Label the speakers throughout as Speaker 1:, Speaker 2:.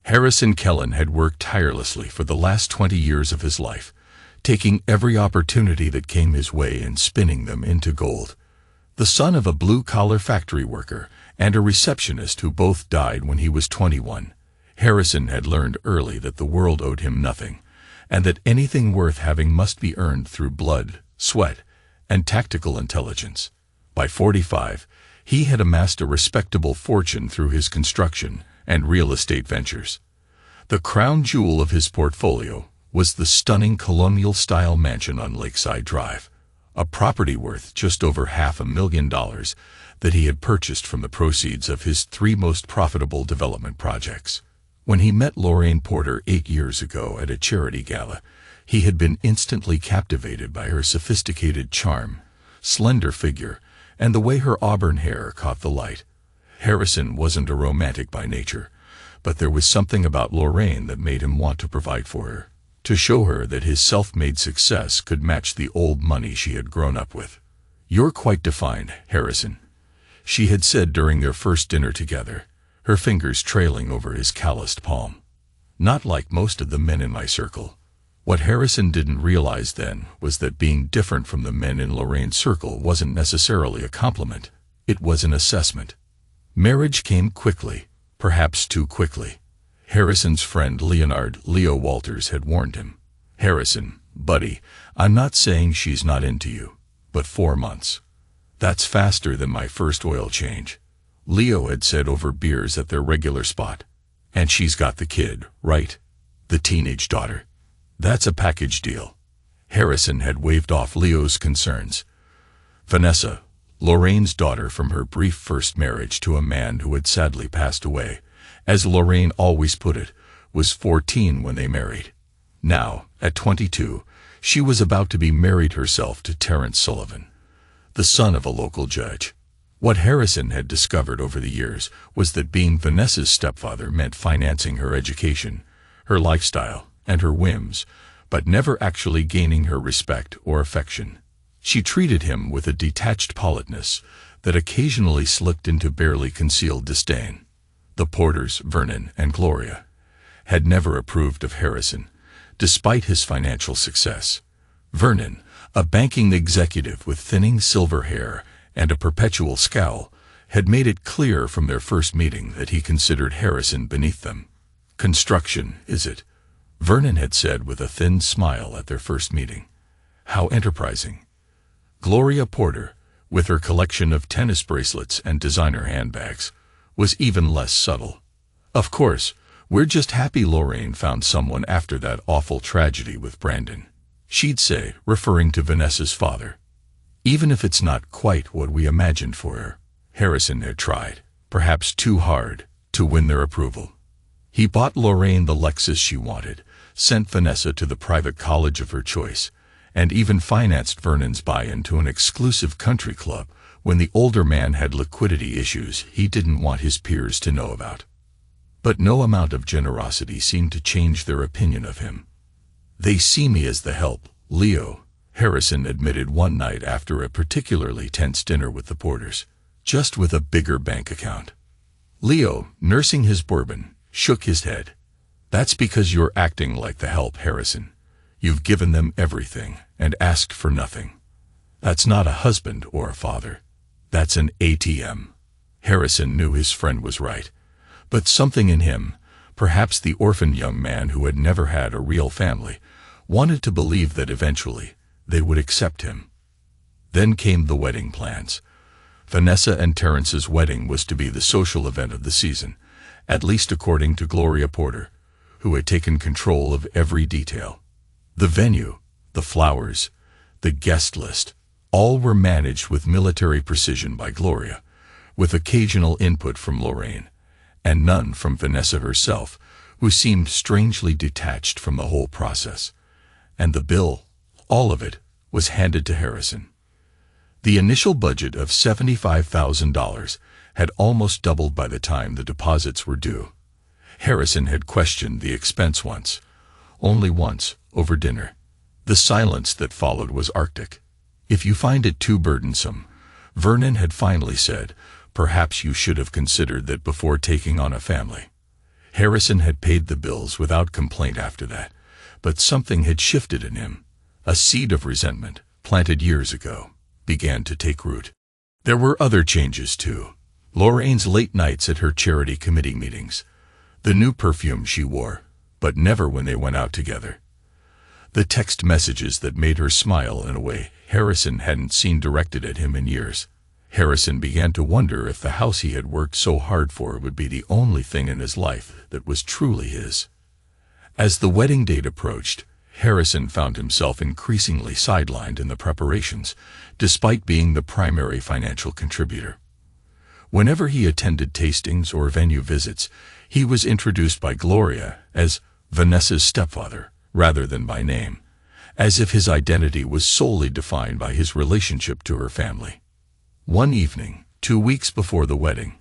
Speaker 1: Harrison Kellen had worked tirelessly for the last 20 years of his life, taking every opportunity that came his way and spinning them into gold. The son of a blue-collar factory worker and a receptionist who both died when he was 21, Harrison had learned early that the world owed him nothing, and that anything worth having must be earned through blood, sweat, and tactical intelligence. By 45, he had amassed a respectable fortune through his construction and real estate ventures. The crown jewel of his portfolio was the stunning colonial-style mansion on Lakeside Drive, a property worth just over $500,000 that he had purchased from the proceeds of his 3 most profitable development projects. When he met Lorraine Porter 8 years ago at a charity gala, he had been instantly captivated by her sophisticated charm, slender figure, and the way her auburn hair caught the light. Harrison wasn't a romantic by nature, but there was something about Lorraine that made him want to provide for her, to show her that his self-made success could match the old money she had grown up with. "You're quite defined, Harrison," she had said during their first dinner together, her fingers trailing over his calloused palm. "Not like most of the men in my circle." What Harrison didn't realize then was that being different from the men in Lorraine's circle wasn't necessarily a compliment. It was an assessment. Marriage came quickly, perhaps too quickly. Harrison's friend Leo Walters had warned him. "Harrison, buddy, I'm not saying she's not into you, but 4 months. That's faster than my first oil change," Leo had said over beers at their regular spot. "And she's got the kid, right? The teenage daughter. That's a package deal." Harrison had waved off Leo's concerns. Vanessa, Lorraine's daughter from her brief first marriage to a man who had sadly passed away, as Lorraine always put it, was 14 when they married. Now, at 22, she was about to be married herself to Terrence Sullivan, the son of a local judge. What Harrison had discovered over the years was that being Vanessa's stepfather meant financing her education, her lifestyle, and her whims, but never actually gaining her respect or affection. She treated him with a detached politeness that occasionally slipped into barely concealed disdain. The Porters, Vernon and Gloria, had never approved of Harrison, despite his financial success. Vernon, a banking executive with thinning silver hair and a perpetual scowl, had made it clear from their first meeting that he considered Harrison beneath them. "Construction, is it?" Vernon had said with a thin smile at their first meeting. "How enterprising." Gloria Porter, with her collection of tennis bracelets and designer handbags, was even less subtle. "Of course, we're just happy Lorraine found someone after that awful tragedy with Brandon," she'd say, referring to Vanessa's father. "Even if it's not quite what we imagined for her." Harrison had tried, perhaps too hard, to win their approval. He bought Lorraine the Lexus she wanted, sent Vanessa to the private college of her choice, and even financed Vernon's buy-in to an exclusive country club when the older man had liquidity issues he didn't want his peers to know about. But no amount of generosity seemed to change their opinion of him. "They see me as the help, Leo," Harrison admitted one night after a particularly tense dinner with the Porters, "just with a bigger bank account." Leo, nursing his bourbon, shook his head. "That's because you're acting like the help, Harrison. You've given them everything and asked for nothing. That's not a husband or a father. That's an ATM." Harrison knew his friend was right, but something in him, perhaps the orphaned young man who had never had a real family, wanted to believe that eventually they would accept him. Then came the wedding plans. Vanessa and Terrence's wedding was to be the social event of the season, at least according to Gloria Porter, who had taken control of every detail. The venue, the flowers, the guest list, all were managed with military precision by Gloria, with occasional input from Lorraine, and none from Vanessa herself, who seemed strangely detached from the whole process. And the bill, all of it, was handed to Harrison. The initial budget of $75,000 had almost doubled by the time the deposits were due. Harrison had questioned the expense once, only once, over dinner. The silence that followed was arctic. "If you find it too burdensome," Vernon had finally said, "perhaps you should have considered that before taking on a family." Harrison had paid the bills without complaint after that, but something had shifted in him. A seed of resentment, planted years ago, began to take root. There were other changes too. Lorraine's late nights at her charity committee meetings, the new perfume she wore, but never when they went out together. The text messages that made her smile in a way Harrison hadn't seen directed at him in years. Harrison began to wonder if the house he had worked so hard for would be the only thing in his life that was truly his. As the wedding date approached, Harrison found himself increasingly sidelined in the preparations, despite being the primary financial contributor. Whenever he attended tastings or venue visits, he was introduced by Gloria as Vanessa's stepfather, rather than by name, as if his identity was solely defined by his relationship to her family. One evening, 2 weeks before the wedding,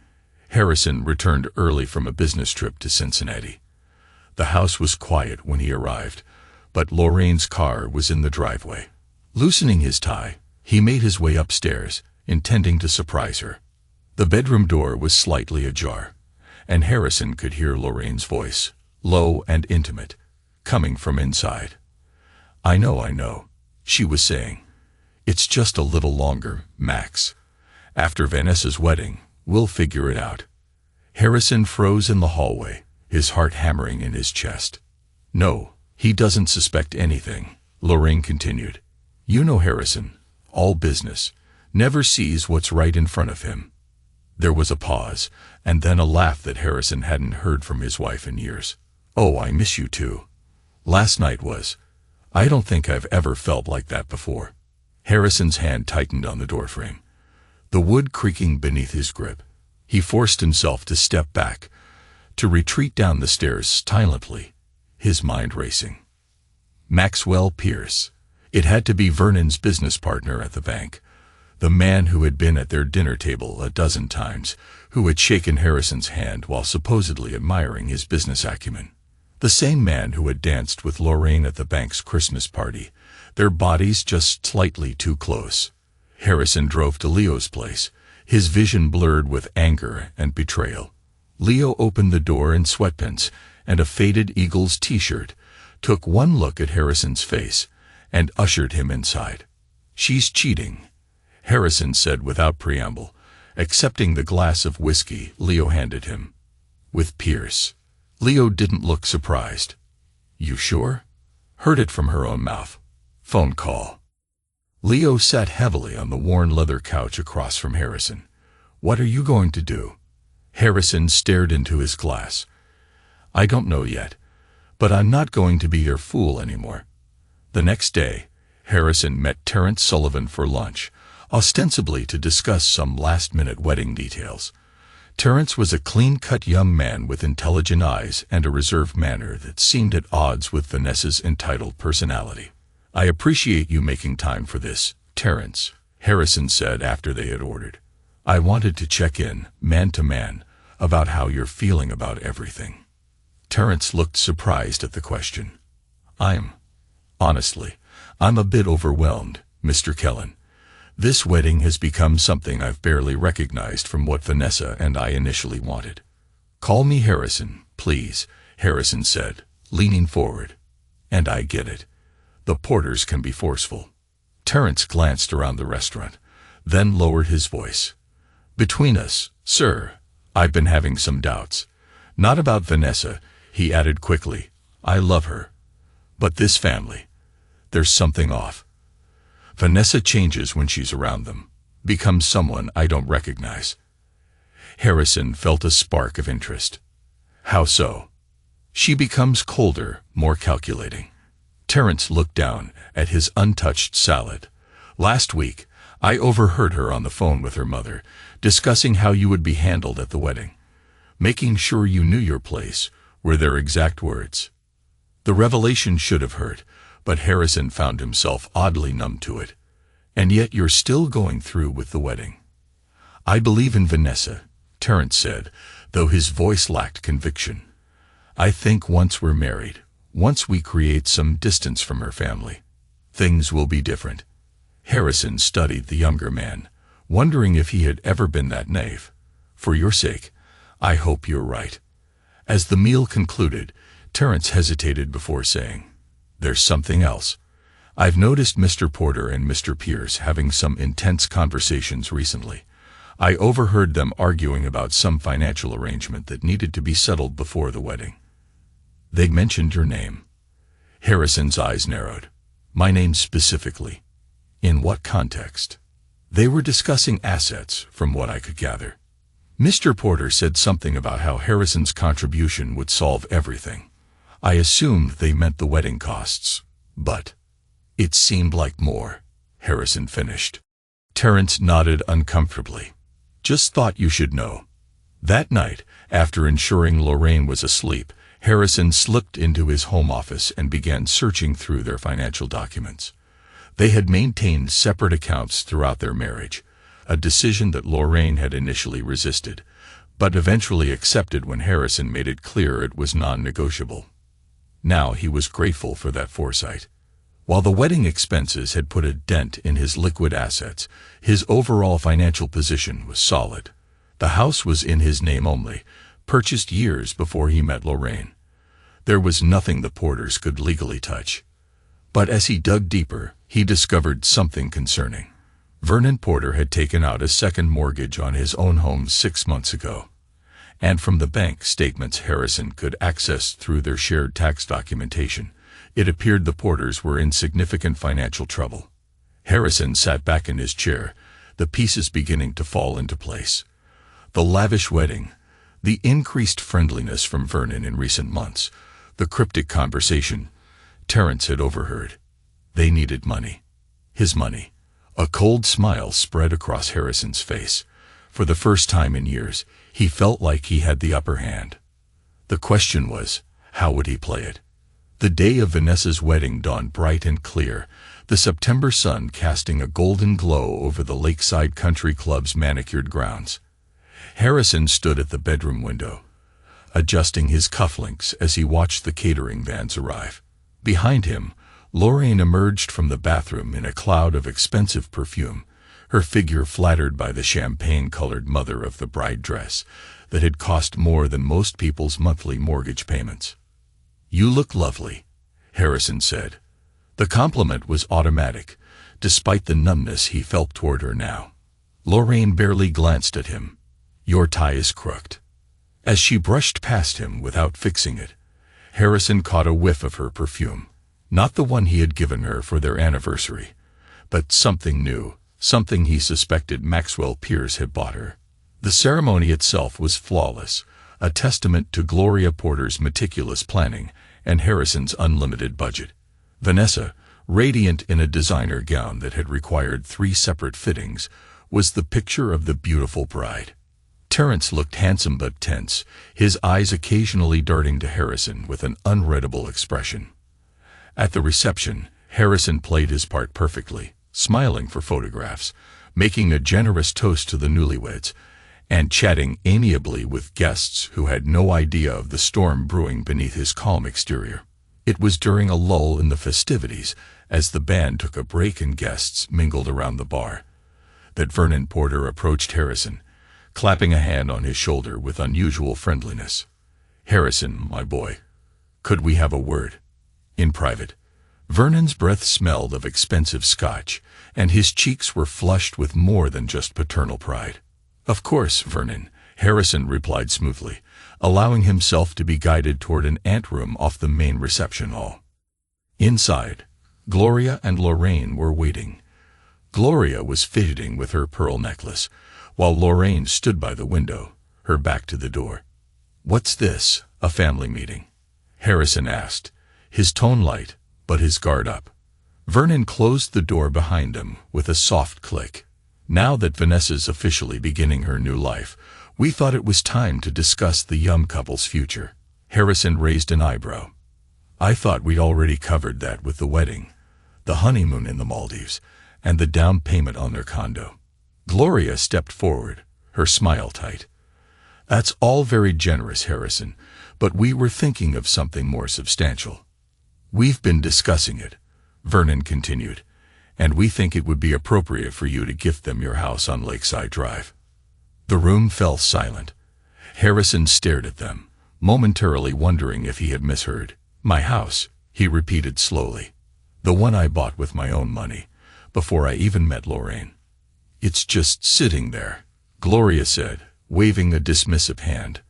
Speaker 1: Harrison returned early from a business trip to Cincinnati. The house was quiet when he arrived, but Lorraine's car was in the driveway. Loosening his tie, he made his way upstairs, intending to surprise her. The bedroom door was slightly ajar, and Harrison could hear Lorraine's voice, low and intimate, coming from inside. I know, she was saying. It's just a little longer, Max. After Vanessa's wedding, we'll figure it out. Harrison froze in the hallway, his heart hammering in his chest. No, he doesn't suspect anything, Lorraine continued. You know Harrison, all business, never sees what's right in front of him. There was a pause, and then a laugh that Harrison hadn't heard from his wife in years. Oh, I miss you too. Last night was. I don't think I've ever felt like that before. Harrison's hand tightened on the doorframe, the wood creaking beneath his grip. He forced himself to step back, to retreat down the stairs silently, his mind racing. Maxwell Pierce. It had to be Vernon's business partner at the bank, the man who had been at their dinner table a dozen times, who had shaken Harrison's hand while supposedly admiring his business acumen. The same man who had danced with Lorraine at the bank's Christmas party, their bodies just slightly too close. Harrison drove to Leo's place, his vision blurred with anger and betrayal. Leo opened the door in sweatpants and a faded Eagles t-shirt, took one look at Harrison's face, and ushered him inside. She's cheating, Harrison said without preamble, accepting the glass of whiskey Leo handed him. With Pierce. Leo didn't look surprised. You sure? Heard it from her own mouth. Phone call. Leo sat heavily on the worn leather couch across from Harrison. What are you going to do? Harrison stared into his glass. I don't know yet, but I'm not going to be your fool anymore. The next day, Harrison met Terrence Sullivan for lunch, ostensibly to discuss some last-minute wedding details. Terrence was a clean-cut young man with intelligent eyes and a reserved manner that seemed at odds with Vanessa's entitled personality. I appreciate you making time for this, Terrence, Harrison said after they had ordered. I wanted to check in, man to man, about how you're feeling about everything. Terrence looked surprised at the question. Honestly, I'm a bit overwhelmed, Mr. Kellen. This wedding has become something I've barely recognized from what Vanessa and I initially wanted. Call me Harrison, please, Harrison said, leaning forward. And I get it. The porters can be forceful. Terrence glanced around the restaurant, then lowered his voice. Between us, sir, I've been having some doubts. Not about Vanessa, he added quickly. I love her. But this family, there's something off. Vanessa changes when she's around them, becomes someone I don't recognize. Harrison felt a spark of interest. How so? She becomes colder, more calculating. Terrence looked down at his untouched salad. Last week, I overheard her on the phone with her mother, discussing how you would be handled at the wedding. Making sure you knew your place, were their exact words. The revelation should have hurt, but Harrison found himself oddly numb to it. And yet you're still going through with the wedding. I believe in Vanessa, Terrence said, though his voice lacked conviction. I think once we're married, once we create some distance from her family, things will be different. Harrison studied the younger man, wondering if he had ever been that naive. For your sake, I hope you're right. As the meal concluded, Terence hesitated before saying, "There's something else. I've noticed Mr. Porter and Mr. Pierce having some intense conversations recently. I overheard them arguing about some financial arrangement that needed to be settled before the wedding." "They mentioned your name." Harrison's eyes narrowed. "My name specifically. In what context?" "They were discussing assets, from what I could gather. Mr. Porter said something about how Harrison's contribution would solve everything. I assumed they meant the wedding costs, but it seemed like more," Harrison finished. Terence nodded uncomfortably. "Just thought you should know." That night, after ensuring Lorraine was asleep, Harrison slipped into his home office and began searching through their financial documents. They had maintained separate accounts throughout their marriage, a decision that Lorraine had initially resisted, but eventually accepted when Harrison made it clear it was non-negotiable. Now he was grateful for that foresight. While the wedding expenses had put a dent in his liquid assets, his overall financial position was solid. The house was in his name only, purchased years before he met Lorraine. There was nothing the Porters could legally touch. But as he dug deeper, he discovered something concerning. Vernon Porter had taken out a second mortgage on his own home 6 months ago, and from the bank statements Harrison could access through their shared tax documentation, it appeared the Porters were in significant financial trouble. Harrison sat back in his chair, the pieces beginning to fall into place. The lavish wedding, the increased friendliness from Vernon in recent months, the cryptic conversation Terence had overheard. They needed money. His money. A cold smile spread across Harrison's face. For the first time in years, he felt like he had the upper hand. The question was, how would he play it? The day of Vanessa's wedding dawned bright and clear, the September sun casting a golden glow over the Lakeside Country Club's manicured grounds. Harrison stood at the bedroom window, adjusting his cufflinks as he watched the catering vans arrive. Behind him, Lorraine emerged from the bathroom in a cloud of expensive perfume, her figure flattered by the champagne-colored mother of the bride dress that had cost more than most people's monthly mortgage payments. "You look lovely," Harrison said. The compliment was automatic, despite the numbness he felt toward her now. Lorraine barely glanced at him. "Your tie is crooked." As she brushed past him without fixing it, Harrison caught a whiff of her perfume. Not the one he had given her for their anniversary, but something new, something he suspected Maxwell Pierce had bought her. The ceremony itself was flawless, a testament to Gloria Porter's meticulous planning and Harrison's unlimited budget. Vanessa, radiant in a designer gown that had required 3 separate fittings, was the picture of the beautiful bride. Terence looked handsome but tense, his eyes occasionally darting to Harrison with an unreadable expression. At the reception, Harrison played his part perfectly, smiling for photographs, making a generous toast to the newlyweds, and chatting amiably with guests who had no idea of the storm brewing beneath his calm exterior. It was during a lull in the festivities, as the band took a break and guests mingled around the bar, that Vernon Porter approached Harrison, clapping a hand on his shoulder with unusual friendliness. "Harrison, my boy, could we have a word? In private." Vernon's breath smelled of expensive scotch, and his cheeks were flushed with more than just paternal pride. "Of course, Vernon," Harrison replied smoothly, allowing himself to be guided toward an anteroom off the main reception hall. Inside, Gloria and Lorraine were waiting. Gloria was fidgeting with her pearl necklace, while Lorraine stood by the window, her back to the door. "What's this, a family meeting?" Harrison asked, his tone light, but his guard up. Vernon closed the door behind him with a soft click. "Now that Vanessa's officially beginning her new life, we thought it was time to discuss the young couple's future." Harrison raised an eyebrow. "I thought we'd already covered that with the wedding, the honeymoon in the Maldives, and the down payment on their condo." Gloria stepped forward, her smile tight. "That's all very generous, Harrison, but we were thinking of something more substantial." "We've been discussing it," Vernon continued, "and we think it would be appropriate for you to gift them your house on Lakeside Drive." The room fell silent. Harrison stared at them, momentarily wondering if he had misheard. "My house," he repeated slowly. "The one I bought with my own money, before I even met Lorraine." "It's just sitting there," Gloria said, waving a dismissive hand.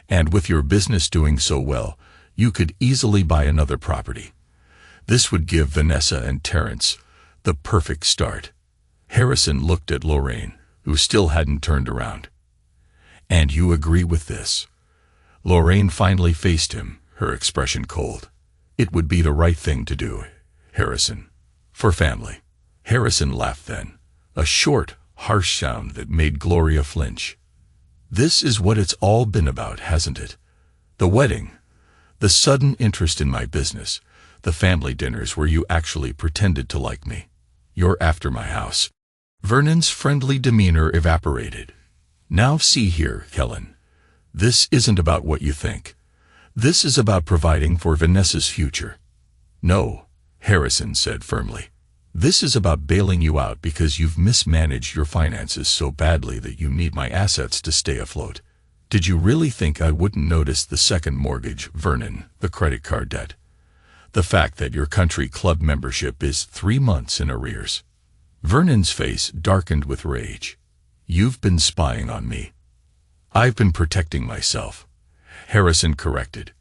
Speaker 1: "And with your business doing so well, you could easily buy another property. This would give Vanessa and Terrence the perfect start." Harrison looked at Lorraine, who still hadn't turned around. "And you agree with this?" Lorraine finally faced him, her expression cold. "It would be the right thing to do, Harrison. For family." Harrison laughed then, a short, harsh sound that made Gloria flinch. "This is what it's all been about, hasn't it? The wedding, the sudden interest in my business, the family dinners where you actually pretended to like me. You're after my house." Vernon's friendly demeanor evaporated. "Now see here, Helen. This isn't about what you think. This is about providing for Vanessa's future." "No," Harrison said firmly. "This is about bailing you out because you've mismanaged your finances so badly that you need my assets to stay afloat. Did you really think I wouldn't notice the second mortgage, Vernon, the credit card debt? The fact that your country club membership is 3 months in arrears?" Vernon's face darkened with rage. "You've been spying on me." "I've been protecting myself," Harrison corrected.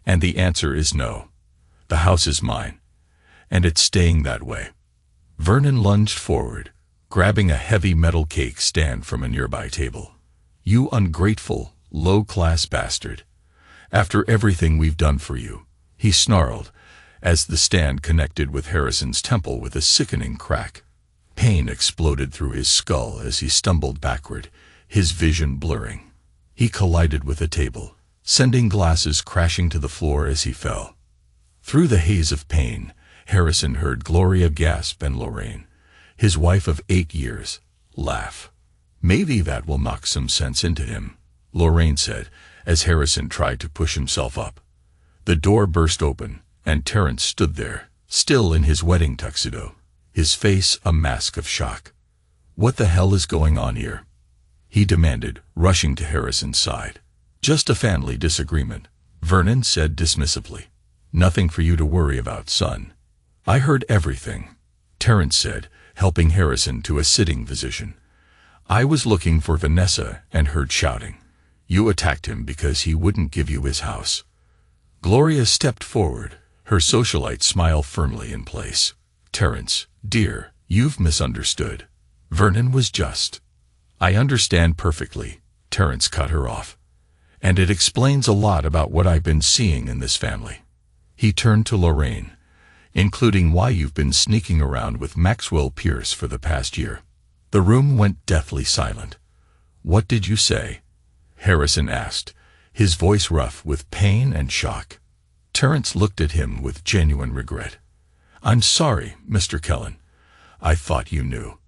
Speaker 1: "And the answer is no. The house is mine, and it's staying that way." Vernon lunged forward, grabbing a heavy metal cake stand from a nearby table. "You ungrateful, low-class bastard. After everything we've done for you," he snarled, as the stand connected with Harrison's temple with a sickening crack. Pain exploded through his skull as he stumbled backward, his vision blurring. He collided with a table, sending glasses crashing to the floor as he fell. Through the haze of pain, Harrison heard Gloria gasp and Lorraine, his wife of 8 years, laugh. "Maybe that will knock some sense into him," Lorraine said, as Harrison tried to push himself up. The door burst open, and Terrence stood there, still in his wedding tuxedo, his face a mask of shock. "What the hell is going on here?" he demanded, rushing to Harrison's side. "Just a family disagreement," Vernon said dismissively. "Nothing for you to worry about, son." "I heard everything," Terrence said, helping Harrison to a sitting position. "I was looking for Vanessa and heard shouting. You attacked him because he wouldn't give you his house." Gloria stepped forward, her socialite smile firmly in place. "Terrence, dear, you've misunderstood. Vernon was just." "I understand perfectly," Terrence cut her off. "And it explains a lot about what I've been seeing in this family." He turned to Lorraine, "including why you've been sneaking around with Maxwell Pierce for the past year." The room went deathly silent. "What did you say?" Harrison asked, his voice rough with pain and shock. Terrence looked at him with genuine regret. "I'm sorry, Mr. Kellen. I thought you knew.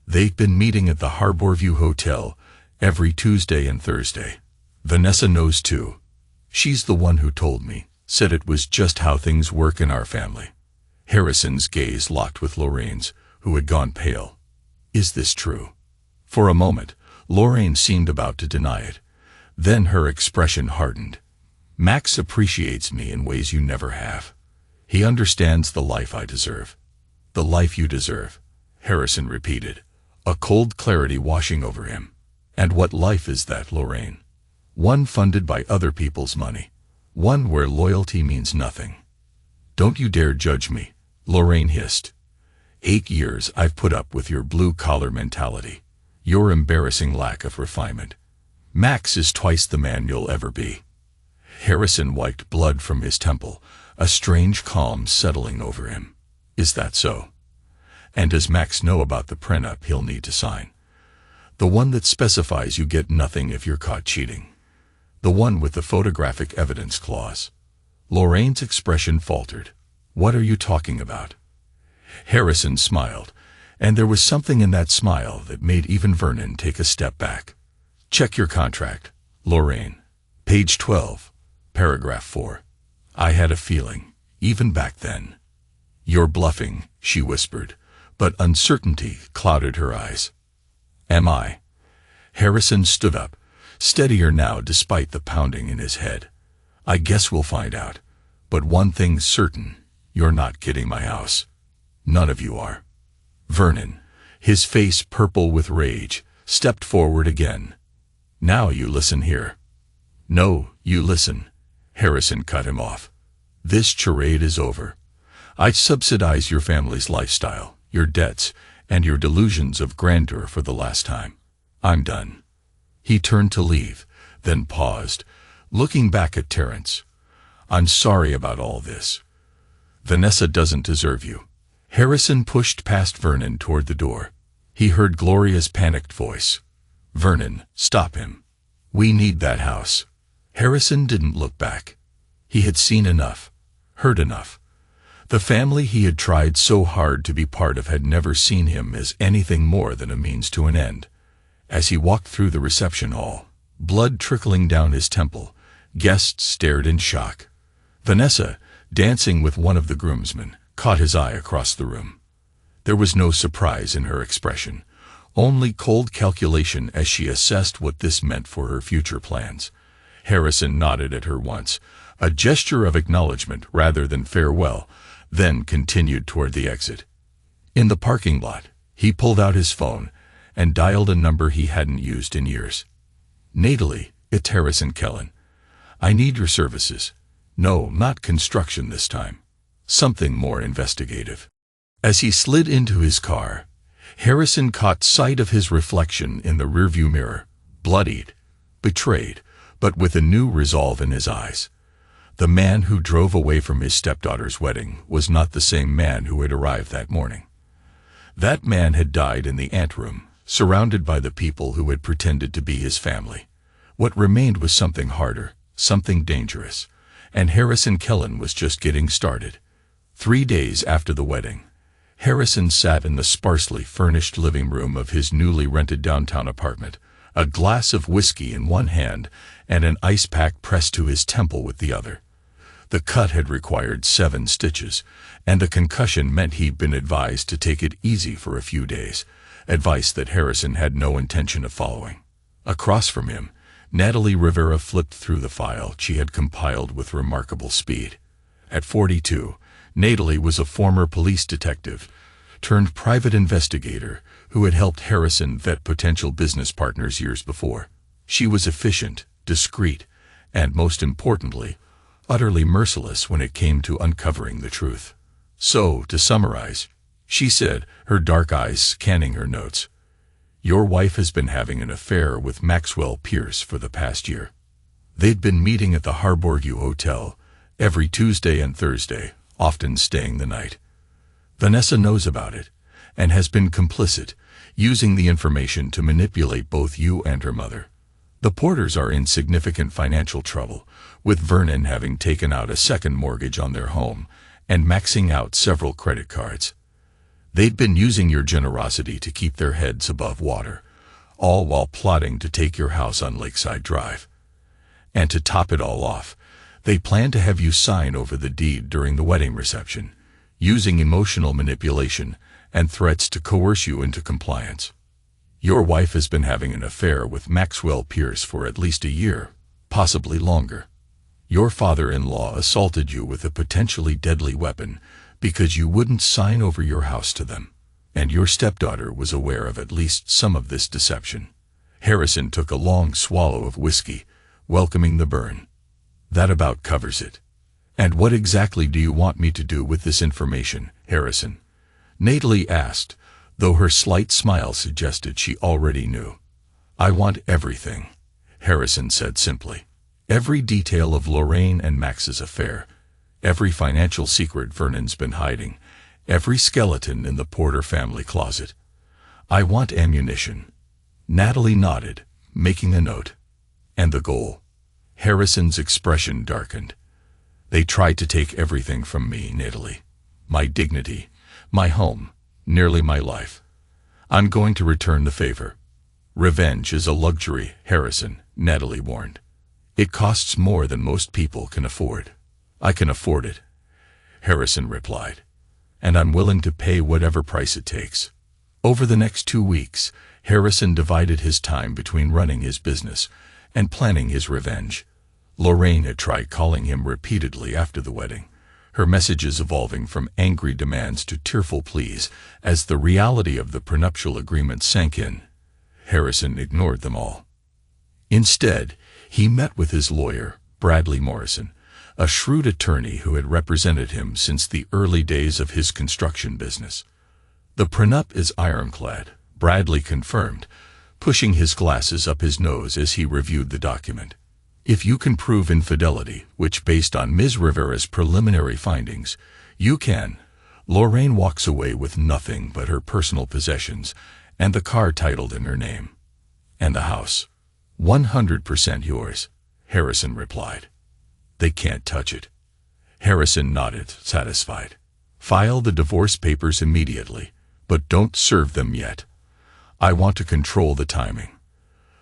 Speaker 1: They've been meeting at the Harborview Hotel every Tuesday and Thursday. Vanessa knows too. She's the one who told me, said it was just how things work in our family." Harrison's gaze locked with Lorraine's, who had gone pale. "Is this true?" For a moment, Lorraine seemed about to deny it. Then her expression hardened. "Max appreciates me in ways you never have. He understands the life I deserve." "The life you deserve," Harrison repeated, a cold clarity washing over him. "And what life is that, Lorraine? One funded by other people's money. One where loyalty means nothing." "Don't you dare judge me," Lorraine hissed. 8 years I've put up with your blue-collar mentality, your embarrassing lack of refinement. Max is twice the man you'll ever be." Harrison wiped blood from his temple, a strange calm settling over him. "Is that so? And does Max know about the prenup he'll need to sign? The one that specifies you get nothing if you're caught cheating? The one with the photographic evidence clause?" Lorraine's expression faltered. "What are you talking about?" Harrison smiled, and there was something in that smile that made even Vernon take a step back. "Check your contract, Lorraine. Page 12, paragraph 4. I had a feeling, even back then." "You're bluffing," she whispered, but uncertainty clouded her eyes. "Am I?" Harrison stood up, steadier now despite the pounding in his head. "I guess we'll find out. But one thing's certain, you're not getting my house. None of you are." Vernon, his face purple with rage, stepped forward again. "Now you listen here." "No, you listen." Harrison cut him off. "This charade is over. I subsidize your family's lifestyle, your debts, and your delusions of grandeur for the last time. I'm done." He turned to leave, then paused, looking back at Terrence. "I'm sorry about all this. Vanessa doesn't deserve you." Harrison pushed past Vernon toward the door. He heard Gloria's panicked voice. "Vernon, stop him. We need that house." Harrison didn't look back. He had seen enough, heard enough. The family he had tried so hard to be part of had never seen him as anything more than a means to an end. As he walked through the reception hall, blood trickling down his temple, guests stared in shock. Vanessa, dancing with one of the groomsmen, caught his eye across the room. There was no surprise in her expression, only cold calculation as she assessed what this meant for her future plans. Harrison nodded at her once, a gesture of acknowledgement rather than farewell, then continued toward the exit. In the parking lot, he pulled out his phone and dialed a number he hadn't used in years. "Natalie, it's Harrison Kellen. I need your services. No, not construction this time. Something more investigative." As he slid into his car, Harrison caught sight of his reflection in the rearview mirror, bloodied, betrayed, but with a new resolve in his eyes. The man who drove away from his stepdaughter's wedding was not the same man who had arrived that morning. That man had died in the anteroom, surrounded by the people who had pretended to be his family. What remained was something harder, something dangerous, and Harrison Kellen was just getting started. 3 days after the wedding, Harrison sat in the sparsely furnished living room of his newly rented downtown apartment, a glass of whiskey in one hand and an ice pack pressed to his temple with the other. The cut had required 7 stitches, and the concussion meant he'd been advised to take it easy for a few days, advice that Harrison had no intention of following. Across from him, Natalie Rivera flipped through the file she had compiled with remarkable speed. At 42, Natalie was a former police detective turned private investigator who had helped Harrison vet potential business partners years before. She was efficient, discreet, and most importantly, utterly merciless when it came to uncovering the truth. "So, to summarize," she said, her dark eyes scanning her notes, "your wife has been having an affair with Maxwell Pierce for the past year. They'd been meeting at the Harborview Hotel every Tuesday and Thursday, often staying the night. Vanessa knows about it and has been complicit, using the information to manipulate both you and her mother. The Porters are in significant financial trouble, with Vernon having taken out a second mortgage on their home and maxing out several credit cards. They'd been using your generosity to keep their heads above water, all while plotting to take your house on Lakeside Drive. And to top it all off, they plan to have you sign over the deed during the wedding reception, using emotional manipulation and threats to coerce you into compliance. Your wife has been having an affair with Maxwell Pierce for at least a year, possibly longer. Your father-in-law assaulted you with a potentially deadly weapon because you wouldn't sign over your house to them, and your stepdaughter was aware of at least some of this deception." Harrison took a long swallow of whiskey, welcoming the burn. "That about covers it. And what exactly do you want me to do with this information, Harrison?" Natalie asked, though her slight smile suggested she already knew. "I want everything," Harrison said simply. "Every detail of Lorraine and Max's affair, every financial secret Vernon's been hiding, every skeleton in the Porter family closet. I want ammunition." Natalie nodded, making a note. "And the goal?" Harrison's expression darkened. "They tried to take everything from me, Natalie. My dignity, my home, nearly my life. I'm going to return the favor. Revenge is a luxury, Harrison," Natalie warned. "It costs more than most people can afford." "I can afford it," Harrison replied, "and I'm willing to pay whatever price it takes." Over the next 2 weeks, Harrison divided his time between running his business and planning his revenge. Lorraine had tried calling him repeatedly after the wedding, her messages evolving from angry demands to tearful pleas. As the reality of the prenuptial agreement sank in, Harrison ignored them all. Instead, he met with his lawyer, Bradley Morrison, a shrewd attorney who had represented him since the early days of his construction business. "The prenup is ironclad," Bradley confirmed, pushing his glasses up his nose as he reviewed the document. "If you can prove infidelity, which based on Ms. Rivera's preliminary findings, you can." Lorraine walks away with nothing but her personal possessions and the car titled in her name. "And the house?" "100% yours," Harrison replied. "They can't touch it." Harrison nodded, satisfied. "File the divorce papers immediately, but don't serve them yet. I want to control the timing."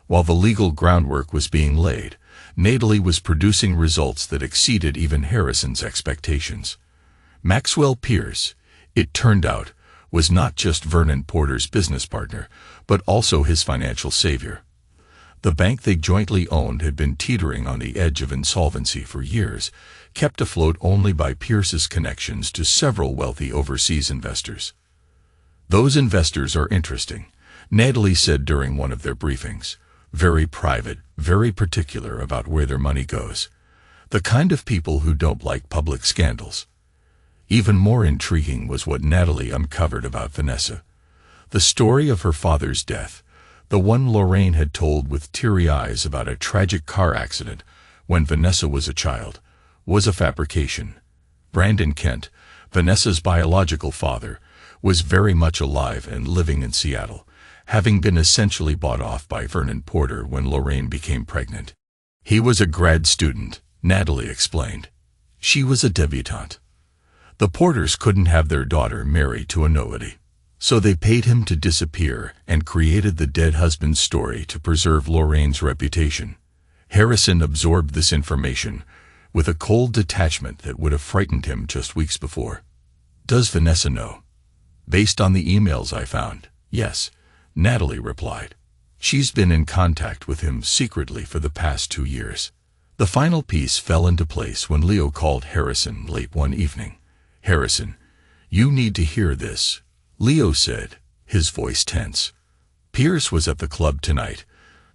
Speaker 1: While the legal groundwork was being laid, Natalie was producing results that exceeded even Harrison's expectations. Maxwell Pierce, it turned out, was not just Vernon Porter's business partner, but also his financial savior. The bank they jointly owned had been teetering on the edge of insolvency for years, kept afloat only by Pierce's connections to several wealthy overseas investors. "Those investors are interesting," Natalie said during one of their briefings. "Very private, very particular about where their money goes. The kind of people who don't like public scandals." Even more intriguing was what Natalie uncovered about Vanessa. The story of her father's death, the one Lorraine had told with teary eyes about a tragic car accident when Vanessa was a child, was a fabrication. Brandon Kent, Vanessa's biological father, was very much alive and living in Seattle, having been essentially bought off by Vernon Porter when Lorraine became pregnant. "He was a grad student," Natalie explained. "She was a debutante. The Porters couldn't have their daughter married to a nobody, so they paid him to disappear and created the dead husband's story to preserve Lorraine's reputation." Harrison absorbed this information with a cold detachment that would have frightened him just weeks before. "Does Vanessa know?" "Based on the emails I found, yes," Natalie replied. "She's been in contact with him secretly for the past 2 years." The final piece fell into place when Leo called Harrison late one evening. "Harrison, you need to hear this," Leo said, his voice tense. "Pierce was at the club tonight,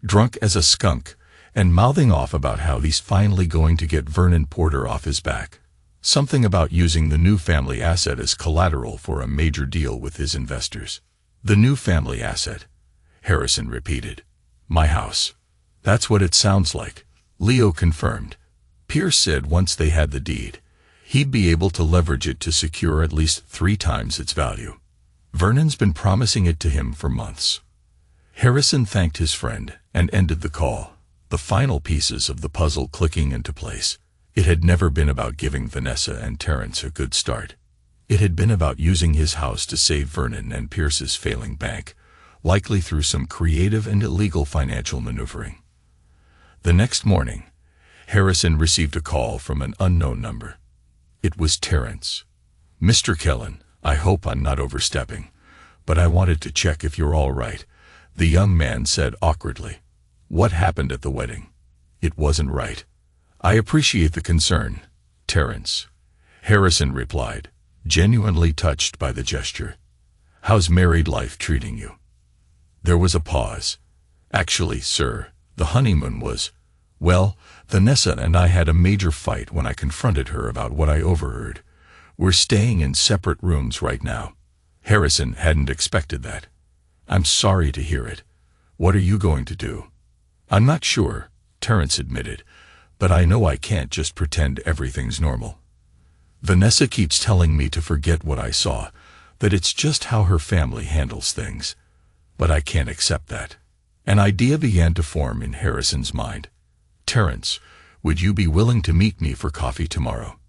Speaker 1: drunk as a skunk, and mouthing off about how he's finally going to get Vernon Porter off his back. Something about using the new family asset as collateral for a major deal with his investors." "The new family asset," Harrison repeated. "My house." "That's what it sounds like," Leo confirmed. "Pierce said once they had the deed, he'd be able to leverage it to secure at least 3 times its value. Vernon's been promising it to him for months." Harrison thanked his friend and ended the call, the final pieces of the puzzle clicking into place. It had never been about giving Vanessa and Terrence a good start. It had been about using his house to save Vernon and Pierce's failing bank, likely through some creative and illegal financial maneuvering. The next morning, Harrison received a call from an unknown number. It was Terrence. "Mr. Kellen, I hope I'm not overstepping, but I wanted to check if you're all right," the young man said awkwardly. "What happened at the wedding? It wasn't right." "I appreciate the concern, Terrence," Harrison replied, genuinely touched by the gesture. "How's married life treating you?" There was a pause. "Actually, sir, the honeymoon was, well, Vanessa and I had a major fight when I confronted her about what I overheard. We're staying in separate rooms right now." Harrison hadn't expected that. "I'm sorry to hear it. What are you going to do?" "I'm not sure," Terrence admitted, "but I know I can't just pretend everything's normal. Vanessa keeps telling me to forget what I saw, that it's just how her family handles things. But I can't accept that." An idea began to form in Harrison's mind. "Terrence, would you be willing to meet me for coffee tomorrow?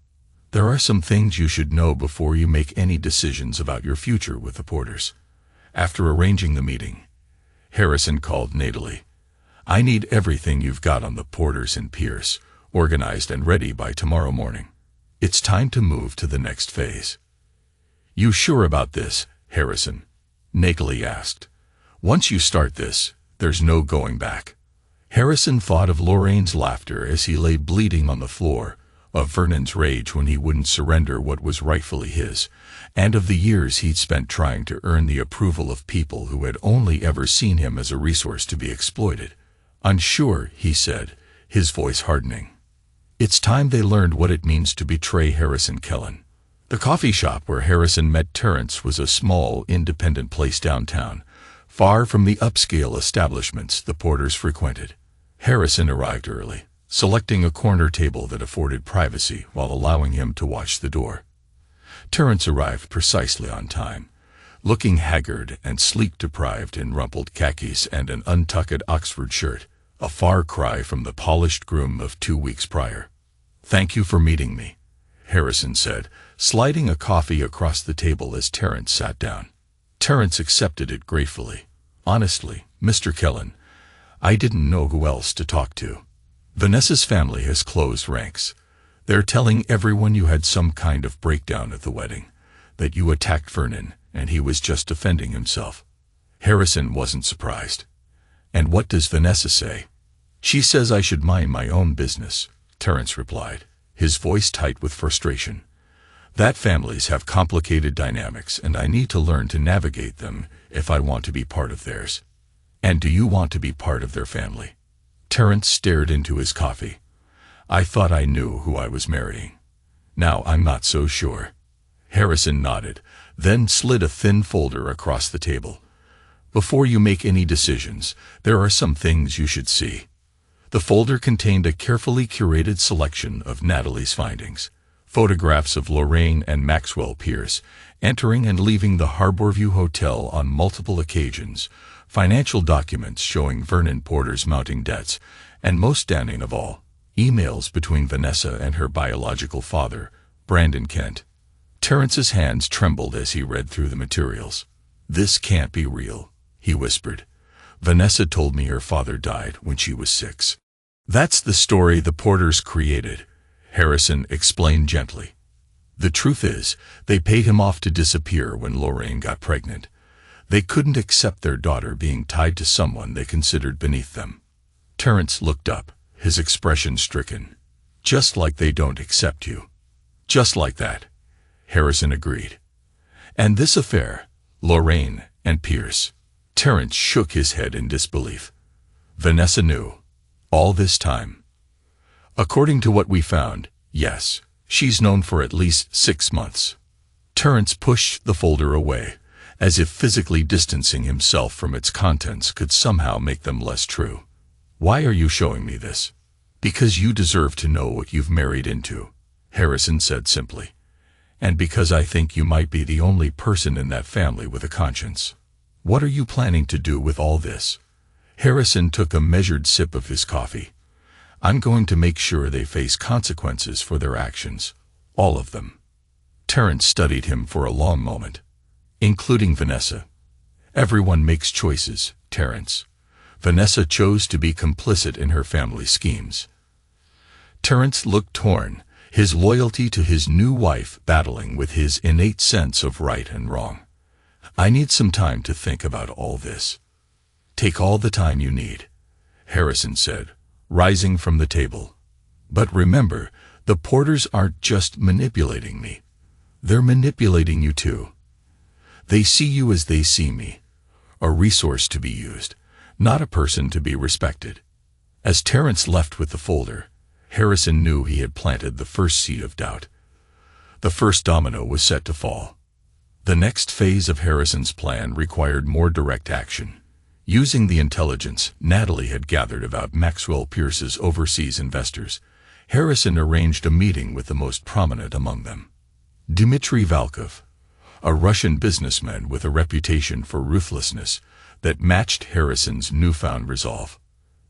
Speaker 1: There are some things you should know before you make any decisions about your future with the Porters." After arranging the meeting, Harrison called Natalie. "I need everything you've got on the Porters and Pierce, organized and ready by tomorrow morning. It's time to move to the next phase." "You sure about this, Harrison?" Natalie asked. "Once you start this, there's no going back." Harrison thought of Lorraine's laughter as he lay bleeding on the floor, of Vernon's rage when he wouldn't surrender what was rightfully his, and of the years he'd spent trying to earn the approval of people who had only ever seen him as a resource to be exploited. Unsure, he said, his voice hardening. It's time they learned what it means to betray Harrison Kellen. The coffee shop where Harrison met Terrence was a small, independent place downtown, far from the upscale establishments the Porters frequented. Harrison arrived early, selecting a corner table that afforded privacy while allowing him to watch the door. Terrence arrived precisely on time, looking haggard and sleep-deprived in rumpled khakis and an untucked Oxford shirt, a far cry from the polished groom of 2 weeks prior. "Thank you for meeting me," Harrison said, sliding a coffee across the table as Terrence sat down. Terrence accepted it gratefully. "Honestly, Mr. Kellen, I didn't know who else to talk to. Vanessa's family has closed ranks. They're telling everyone you had some kind of breakdown at the wedding, that you attacked Vernon, and he was just defending himself." Harrison wasn't surprised. "And what does Vanessa say?" "She says I should mind my own business," Terrence replied, his voice tight with frustration. "That families have complicated dynamics, and I need to learn to navigate them if I want to be part of theirs." "And do you want to be part of their family?" Terrence stared into his coffee. "I thought I knew who I was marrying. Now I'm not so sure." Harrison nodded, then slid a thin folder across the table. "Before you make any decisions, there are some things you should see." The folder contained a carefully curated selection of Natalie's findings: photographs of Lorraine and Maxwell Pierce entering and leaving the Harborview Hotel on multiple occasions, financial documents showing Vernon Porter's mounting debts, and most damning of all, emails between Vanessa and her biological father, Brandon Kent. Terrence's hands trembled as he read through the materials. "This can't be real," he whispered. "Vanessa told me her father died when she was 6. "That's the story the Porters created," Harrison explained gently. "The truth is, they paid him off to disappear when Lorraine got pregnant. They couldn't accept their daughter being tied to someone they considered beneath them." Terrence looked up, his expression stricken. "Just like they don't accept you." "Just like that," Harrison agreed. "And this affair, Lorraine and Pierce." Terrence shook his head in disbelief. "Vanessa knew all this time?" "According to what we found, yes. She's known for at least 6 months." Terrence pushed the folder away, as if physically distancing himself from its contents could somehow make them less true. "Why are you showing me this?" "Because you deserve to know what you've married into," Harrison said simply. "And because I think you might be the only person in that family with a conscience." "What are you planning to do with all this?" Harrison took a measured sip of his coffee. "I'm going to make sure they face consequences for their actions. All of them." Terrence studied him for a long moment. "Including Vanessa?" "Everyone makes choices, Terrence. Vanessa chose to be complicit in her family's schemes." Terrence looked torn, his loyalty to his new wife battling with his innate sense of right and wrong. "I need some time to think about all this." "Take all the time you need," Harrison said, rising from the table. "But remember, the Porters aren't just manipulating me. They're manipulating you too. They see you as they see me, a resource to be used, not a person to be respected." As Terrence left with the folder, Harrison knew he had planted the first seed of doubt. The first domino was set to fall. The next phase of Harrison's plan required more direct action. Using the intelligence Natalie had gathered about Maxwell Pierce's overseas investors, Harrison arranged a meeting with the most prominent among them. Dmitry Valkov, a Russian businessman with a reputation for ruthlessness that matched Harrison's newfound resolve.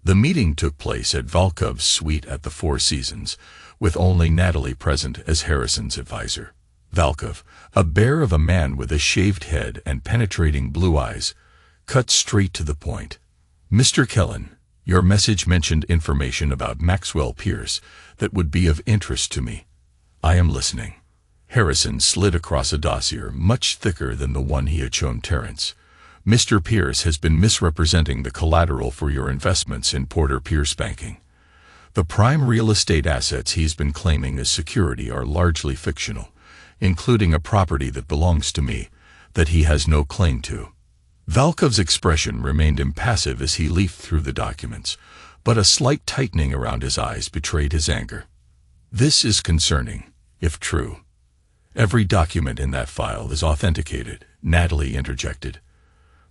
Speaker 1: The meeting took place at Valkov's suite at the Four Seasons, with only Natalie present as Harrison's advisor. Valkov, a bear of a man with a shaved head and penetrating blue eyes, cut straight to the point. "Mr. Kellen, your message mentioned information about Maxwell Pierce that would be of interest to me. I am listening." Harrison slid across a dossier much thicker than the one he had shown Terrence, Mr. Pierce has been misrepresenting the collateral for your investments in Porter Pierce Banking. The prime real estate assets he's been claiming as security are largely fictional, including a property that belongs to me, that he has no claim to. Valkov's expression remained impassive as he leafed through the documents, but a slight tightening around his eyes betrayed his anger. This is concerning, if true. Every document in that file is authenticated, Natalie interjected.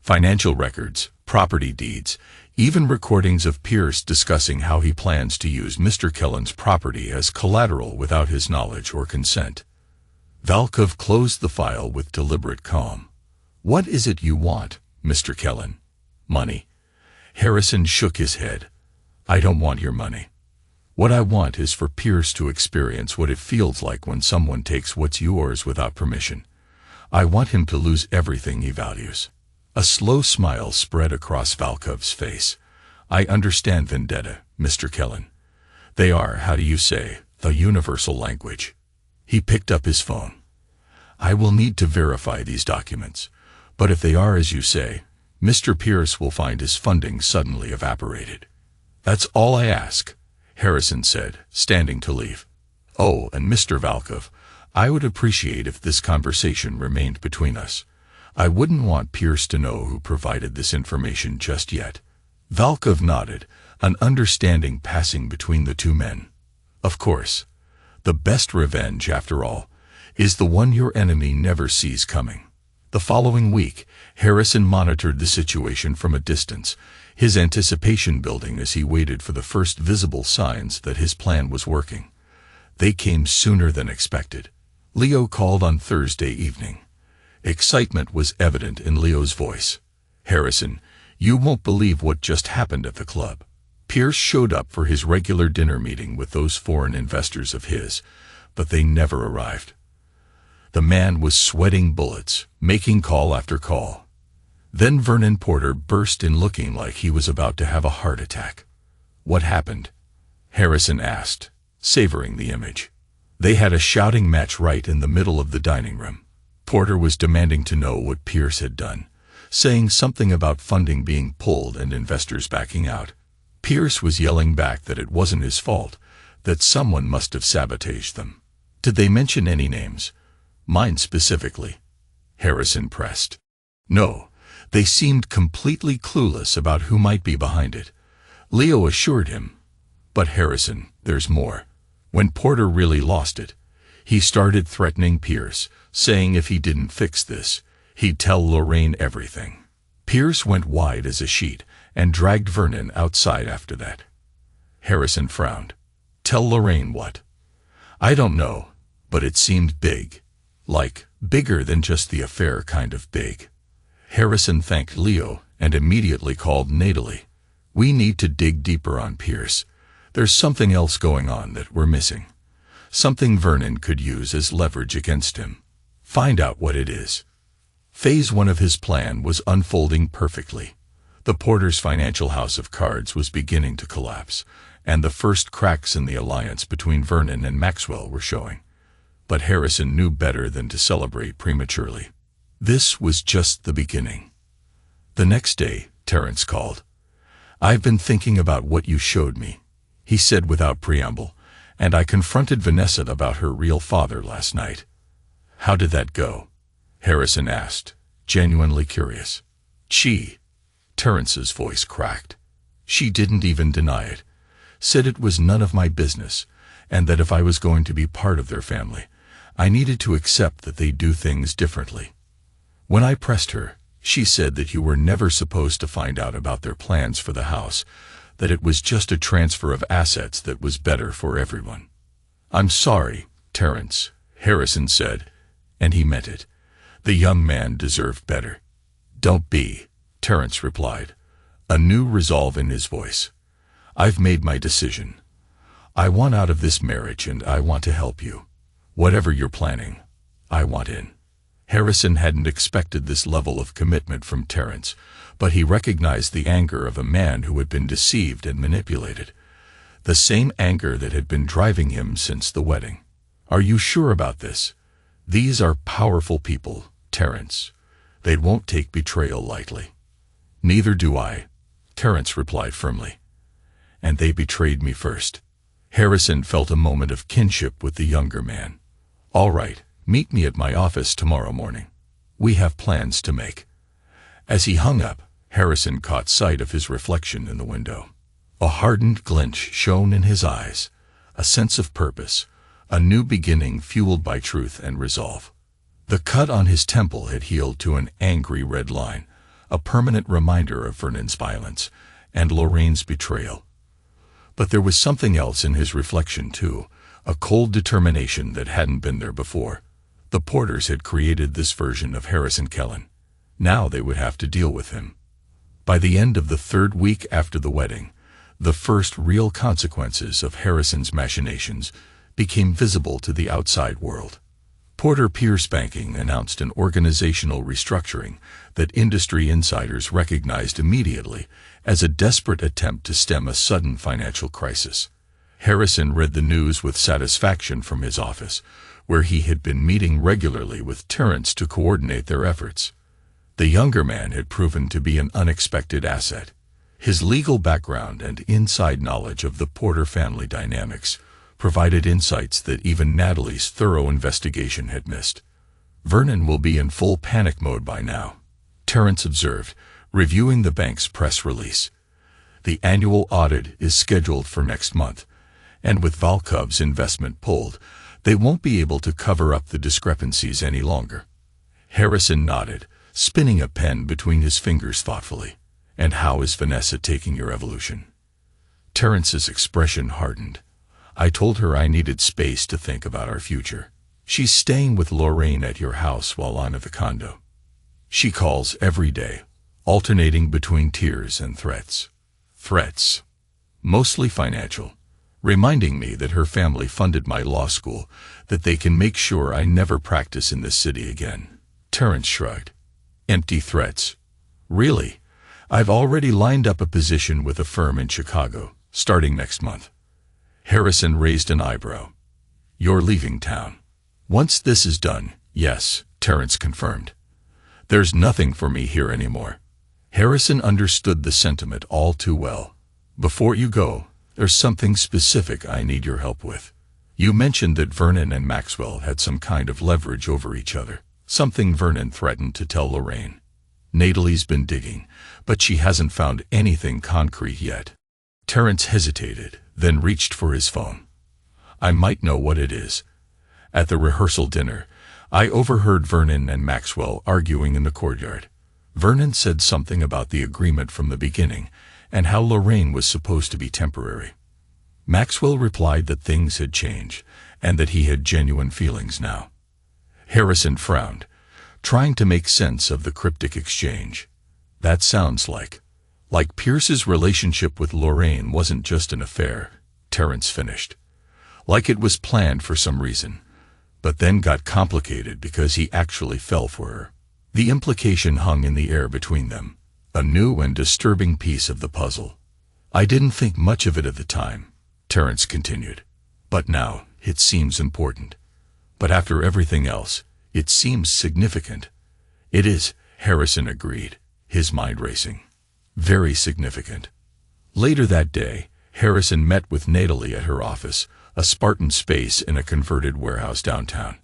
Speaker 1: Financial records, property deeds, even recordings of Pierce discussing how he plans to use Mr. Kellen's property as collateral without his knowledge or consent. Valkov closed the file with deliberate calm. What is it you want, Mr. Kellen? Money. Harrison shook his head. I don't want your money. What I want is for Pierce to experience what it feels like when someone takes what's yours without permission. I want him to lose everything he values. A slow smile spread across Valkov's face. I understand vendetta, Mr. Kellen. They are, how do you say, the universal language. He picked up his phone. I will need to verify these documents, but if they are as you say, Mr. Pierce will find his funding suddenly evaporated. That's all I ask, Harrison said, standing to leave. Oh, and Mr. Valkov, I would appreciate if this conversation remained between us. I wouldn't want Pierce to know who provided this information just yet. Valkov nodded, an understanding passing between the two men. Of course. The best revenge, after all, is the one your enemy never sees coming. The following week, Harrison monitored the situation from a distance, his anticipation building as he waited for the first visible signs that his plan was working. They came sooner than expected. Leo called on Thursday evening. Excitement was evident in Leo's voice. Harrison, you won't believe what just happened at the club. Pierce showed up for his regular dinner meeting with those foreign investors of his, but they never arrived. The man was sweating bullets, making call after call. Then Vernon Porter burst in looking like he was about to have a heart attack. What happened? Harrison asked, savoring the image. They had a shouting match right in the middle of the dining room. Porter was demanding to know what Pierce had done, saying something about funding being pulled and investors backing out. Pierce was yelling back that it wasn't his fault, that someone must have sabotaged them. Did they mention any names? Mine specifically. Harrison pressed. No, they seemed completely clueless about who might be behind it. Leo assured him. But Harrison, there's more. When Porter really lost it, he started threatening Pierce, saying if he didn't fix this, he'd tell Lorraine everything. Pierce went wide as a sheet and dragged Vernon outside after that. Harrison frowned. Tell Lorraine what? I don't know, but it seemed big. Like, bigger than just the affair kind of big. Harrison thanked Leo and immediately called Natalie. We need to dig deeper on Pierce. There's something else going on that we're missing. Something Vernon could use as leverage against him. Find out what it is. Phase 1 of his plan was unfolding perfectly. The Porters' financial house of cards was beginning to collapse, and the first cracks in the alliance between Vernon and Maxwell were showing. But Harrison knew better than to celebrate prematurely. This was just the beginning. The next day, Terence called. I've been thinking about what you showed me, he said without preamble, and I confronted Vanessa about her real father last night. How did that go? Harrison asked, genuinely curious. Terence's voice cracked. She didn't even deny it, said it was none of my business, and that if I was going to be part of their family, I needed to accept that they do things differently. When I pressed her, she said that you were never supposed to find out about their plans for the house, that it was just a transfer of assets that was better for everyone. I'm sorry, Terence, Harrison said, and he meant it. The young man deserved better. Don't be, Terence replied, a new resolve in his voice. I've made my decision. I want out of this marriage and I want to help you. Whatever you're planning, I want in. Harrison hadn't expected this level of commitment from Terence, but he recognized the anger of a man who had been deceived and manipulated. The same anger that had been driving him since the wedding. Are you sure about this? These are powerful people, Terence. They won't take betrayal lightly. Neither do I, Terence replied firmly. And they betrayed me first. Harrison felt a moment of kinship with the younger man. All right, meet me at my office tomorrow morning. We have plans to make. As he hung up, Harrison caught sight of his reflection in the window. A hardened glint shone in his eyes, a sense of purpose, a new beginning fueled by truth and resolve. The cut on his temple had healed to an angry red line, a permanent reminder of Vernon's violence and Lorraine's betrayal. But there was something else in his reflection too, a cold determination that hadn't been there before. The Porters had created this version of Harrison Kellen. Now they would have to deal with him. By the end of the third week after the wedding, the first real consequences of Harrison's machinations became visible to the outside world. Porter Pierce Banking announced an organizational restructuring that industry insiders recognized immediately as a desperate attempt to stem a sudden financial crisis. Harrison read the news with satisfaction from his office, where he had been meeting regularly with Terence to coordinate their efforts. The younger man had proven to be an unexpected asset. His legal background and inside knowledge of the Porter family dynamics provided insights that even Natalie's thorough investigation had missed. Vernon will be in full panic mode by now, Terence observed, reviewing the bank's press release. The annual audit is scheduled for next month, and with Valkov's investment pulled, they won't be able to cover up the discrepancies any longer. Harrison nodded, spinning a pen between his fingers thoughtfully. And how is Vanessa taking your evolution? Terence's expression hardened. I told her I needed space to think about our future. She's staying with Lorraine at your house while I'm at the condo. She calls every day, alternating between tears and threats. Threats. Mostly financial, reminding me that her family funded my law school, that they can make sure I never practice in this city again. Terence shrugged. Empty threats. Really? I've already lined up a position with a firm in Chicago, starting next month. Harrison raised an eyebrow. You're leaving town. Once this is done, yes, Terence confirmed. There's nothing for me here anymore. Harrison understood the sentiment all too well. Before you go, there's something specific I need your help with. You mentioned that Vernon and Maxwell had some kind of leverage over each other, something Vernon threatened to tell Lorraine. Natalie's been digging, but she hasn't found anything concrete yet. Terence hesitated, then reached for his phone. I might know what it is. At the rehearsal dinner, I overheard Vernon and Maxwell arguing in the courtyard. Vernon said something about the agreement from the beginning and how Lorraine was supposed to be temporary. Maxwell replied that things had changed and that he had genuine feelings now. Harrison frowned, trying to make sense of the cryptic exchange. That sounds like Pierce's relationship with Lorraine wasn't just an affair, Terence finished. Like it was planned for some reason, but then got complicated because he actually fell for her. The implication hung in the air between them, a new and disturbing piece of the puzzle. I didn't think much of it at the time, Terence continued, but now it seems important. But after everything else, it seems significant. It is, Harrison agreed, his mind racing. Very significant. Later that day, Harrison met with Natalie at her office, a Spartan space in a converted warehouse downtown.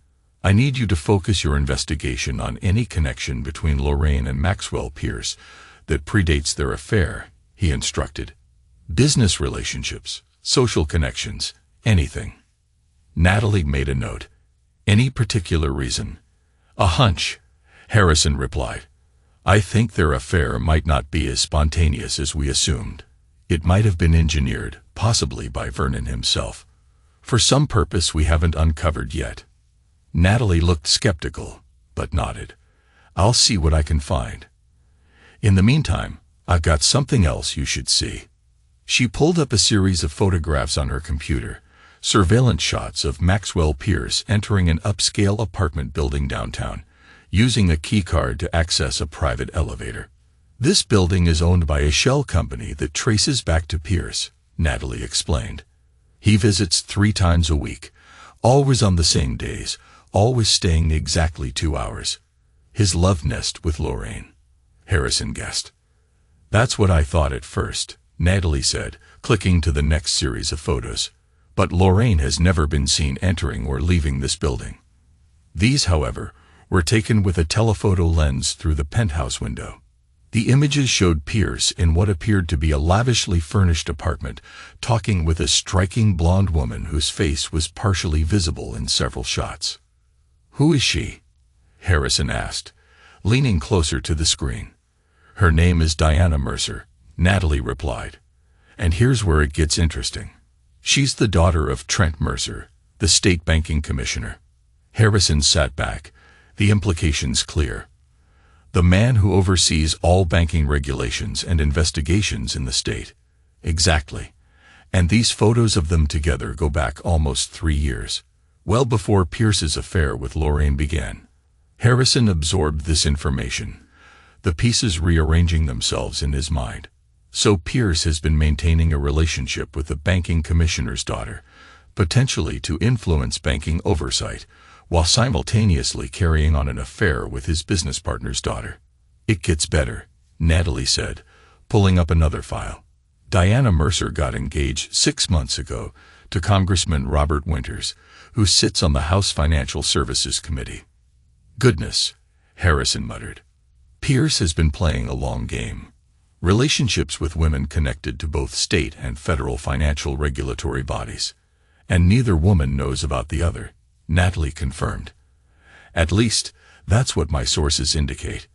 Speaker 1: I need you to focus your investigation on any connection between Lorraine and Maxwell Pierce that predates their affair, he instructed. Business relationships, social connections, anything. Natalie made a note. Any particular reason? A hunch, Harrison replied. I think their affair might not be as spontaneous as we assumed. It might have been engineered, possibly by Vernon himself, for some purpose we haven't uncovered yet. Natalie looked skeptical, but nodded. I'll see what I can find. In the meantime, I've got something else you should see. She pulled up a series of photographs on her computer, surveillance shots of Maxwell Pierce entering an upscale apartment building downtown, using a keycard to access a private elevator. This building is owned by a shell company that traces back to Pierce, Natalie explained. He visits 3 times a week, always on the same days, always staying exactly 2 hours. His love nest with Lorraine, Harrison guessed. That's what I thought at first, Natalie said, clicking to the next series of photos. But Lorraine has never been seen entering or leaving this building. These, however, were taken with a telephoto lens through the penthouse window. The images showed Pierce in what appeared to be a lavishly furnished apartment, talking with a striking blonde woman whose face was partially visible in several shots. "Who is she?" Harrison asked, leaning closer to the screen. "Her name is Diana Mercer," Natalie replied. "And here's where it gets interesting. She's the daughter of Trent Mercer, the state banking commissioner." Harrison sat back, the implications clear. The man who oversees all banking regulations and investigations in the state. Exactly. And these photos of them together go back almost 3 years, well before Pierce's affair with Lorraine began. Harrison absorbed this information, the pieces rearranging themselves in his mind. So Pierce has been maintaining a relationship with the banking commissioner's daughter, potentially to influence banking oversight, while simultaneously carrying on an affair with his business partner's daughter. "It gets better," Natalie said, pulling up another file. "Diana Mercer got engaged 6 months ago to Congressman Robert Winters, who sits on the House Financial Services Committee." "Goodness," Harrison muttered. "Pierce has been playing a long game. Relationships with women connected to both state and federal financial regulatory bodies. And neither woman knows about the other," Natalie confirmed. "At least, that's what my sources indicate."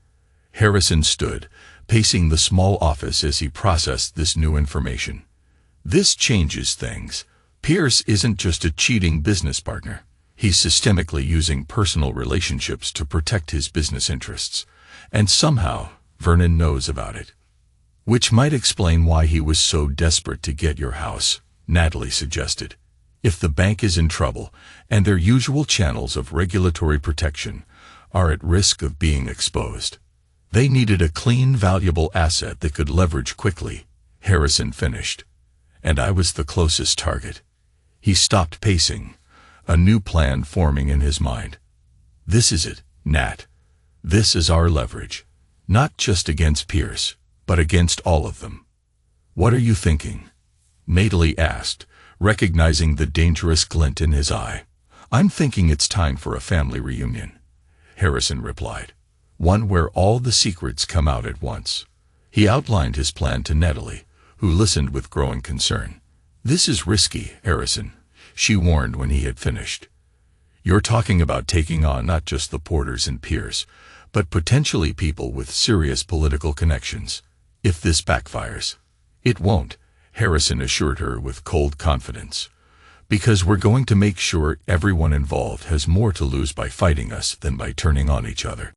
Speaker 1: Harrison stood, pacing the small office as he processed this new information. This changes things. Pierce isn't just a cheating business partner. He's systemically using personal relationships to protect his business interests. And somehow, Vernon knows about it. "Which might explain why he was so desperate to get your house," Natalie suggested. "If the bank is in trouble, and their usual channels of regulatory protection are at risk of being exposed, they needed a clean, valuable asset that could leverage quickly," Harrison finished. "And I was the closest target." He stopped pacing, a new plan forming in his mind. "This is it, Nat. This is our leverage. Not just against Pierce, but against all of them." "What are you thinking?" Natalie asked, recognizing the dangerous glint in his eye. "I'm thinking it's time for a family reunion," Harrison replied. "One where all the secrets come out at once." He outlined his plan to Natalie, who listened with growing concern. "This is risky, Harrison," she warned when he had finished. "You're talking about taking on not just the Porters and Pierce, but potentially people with serious political connections. If this backfires—" "It won't," Harrison assured her with cold confidence, "because we're going to make sure everyone involved has more to lose by fighting us than by turning on each other."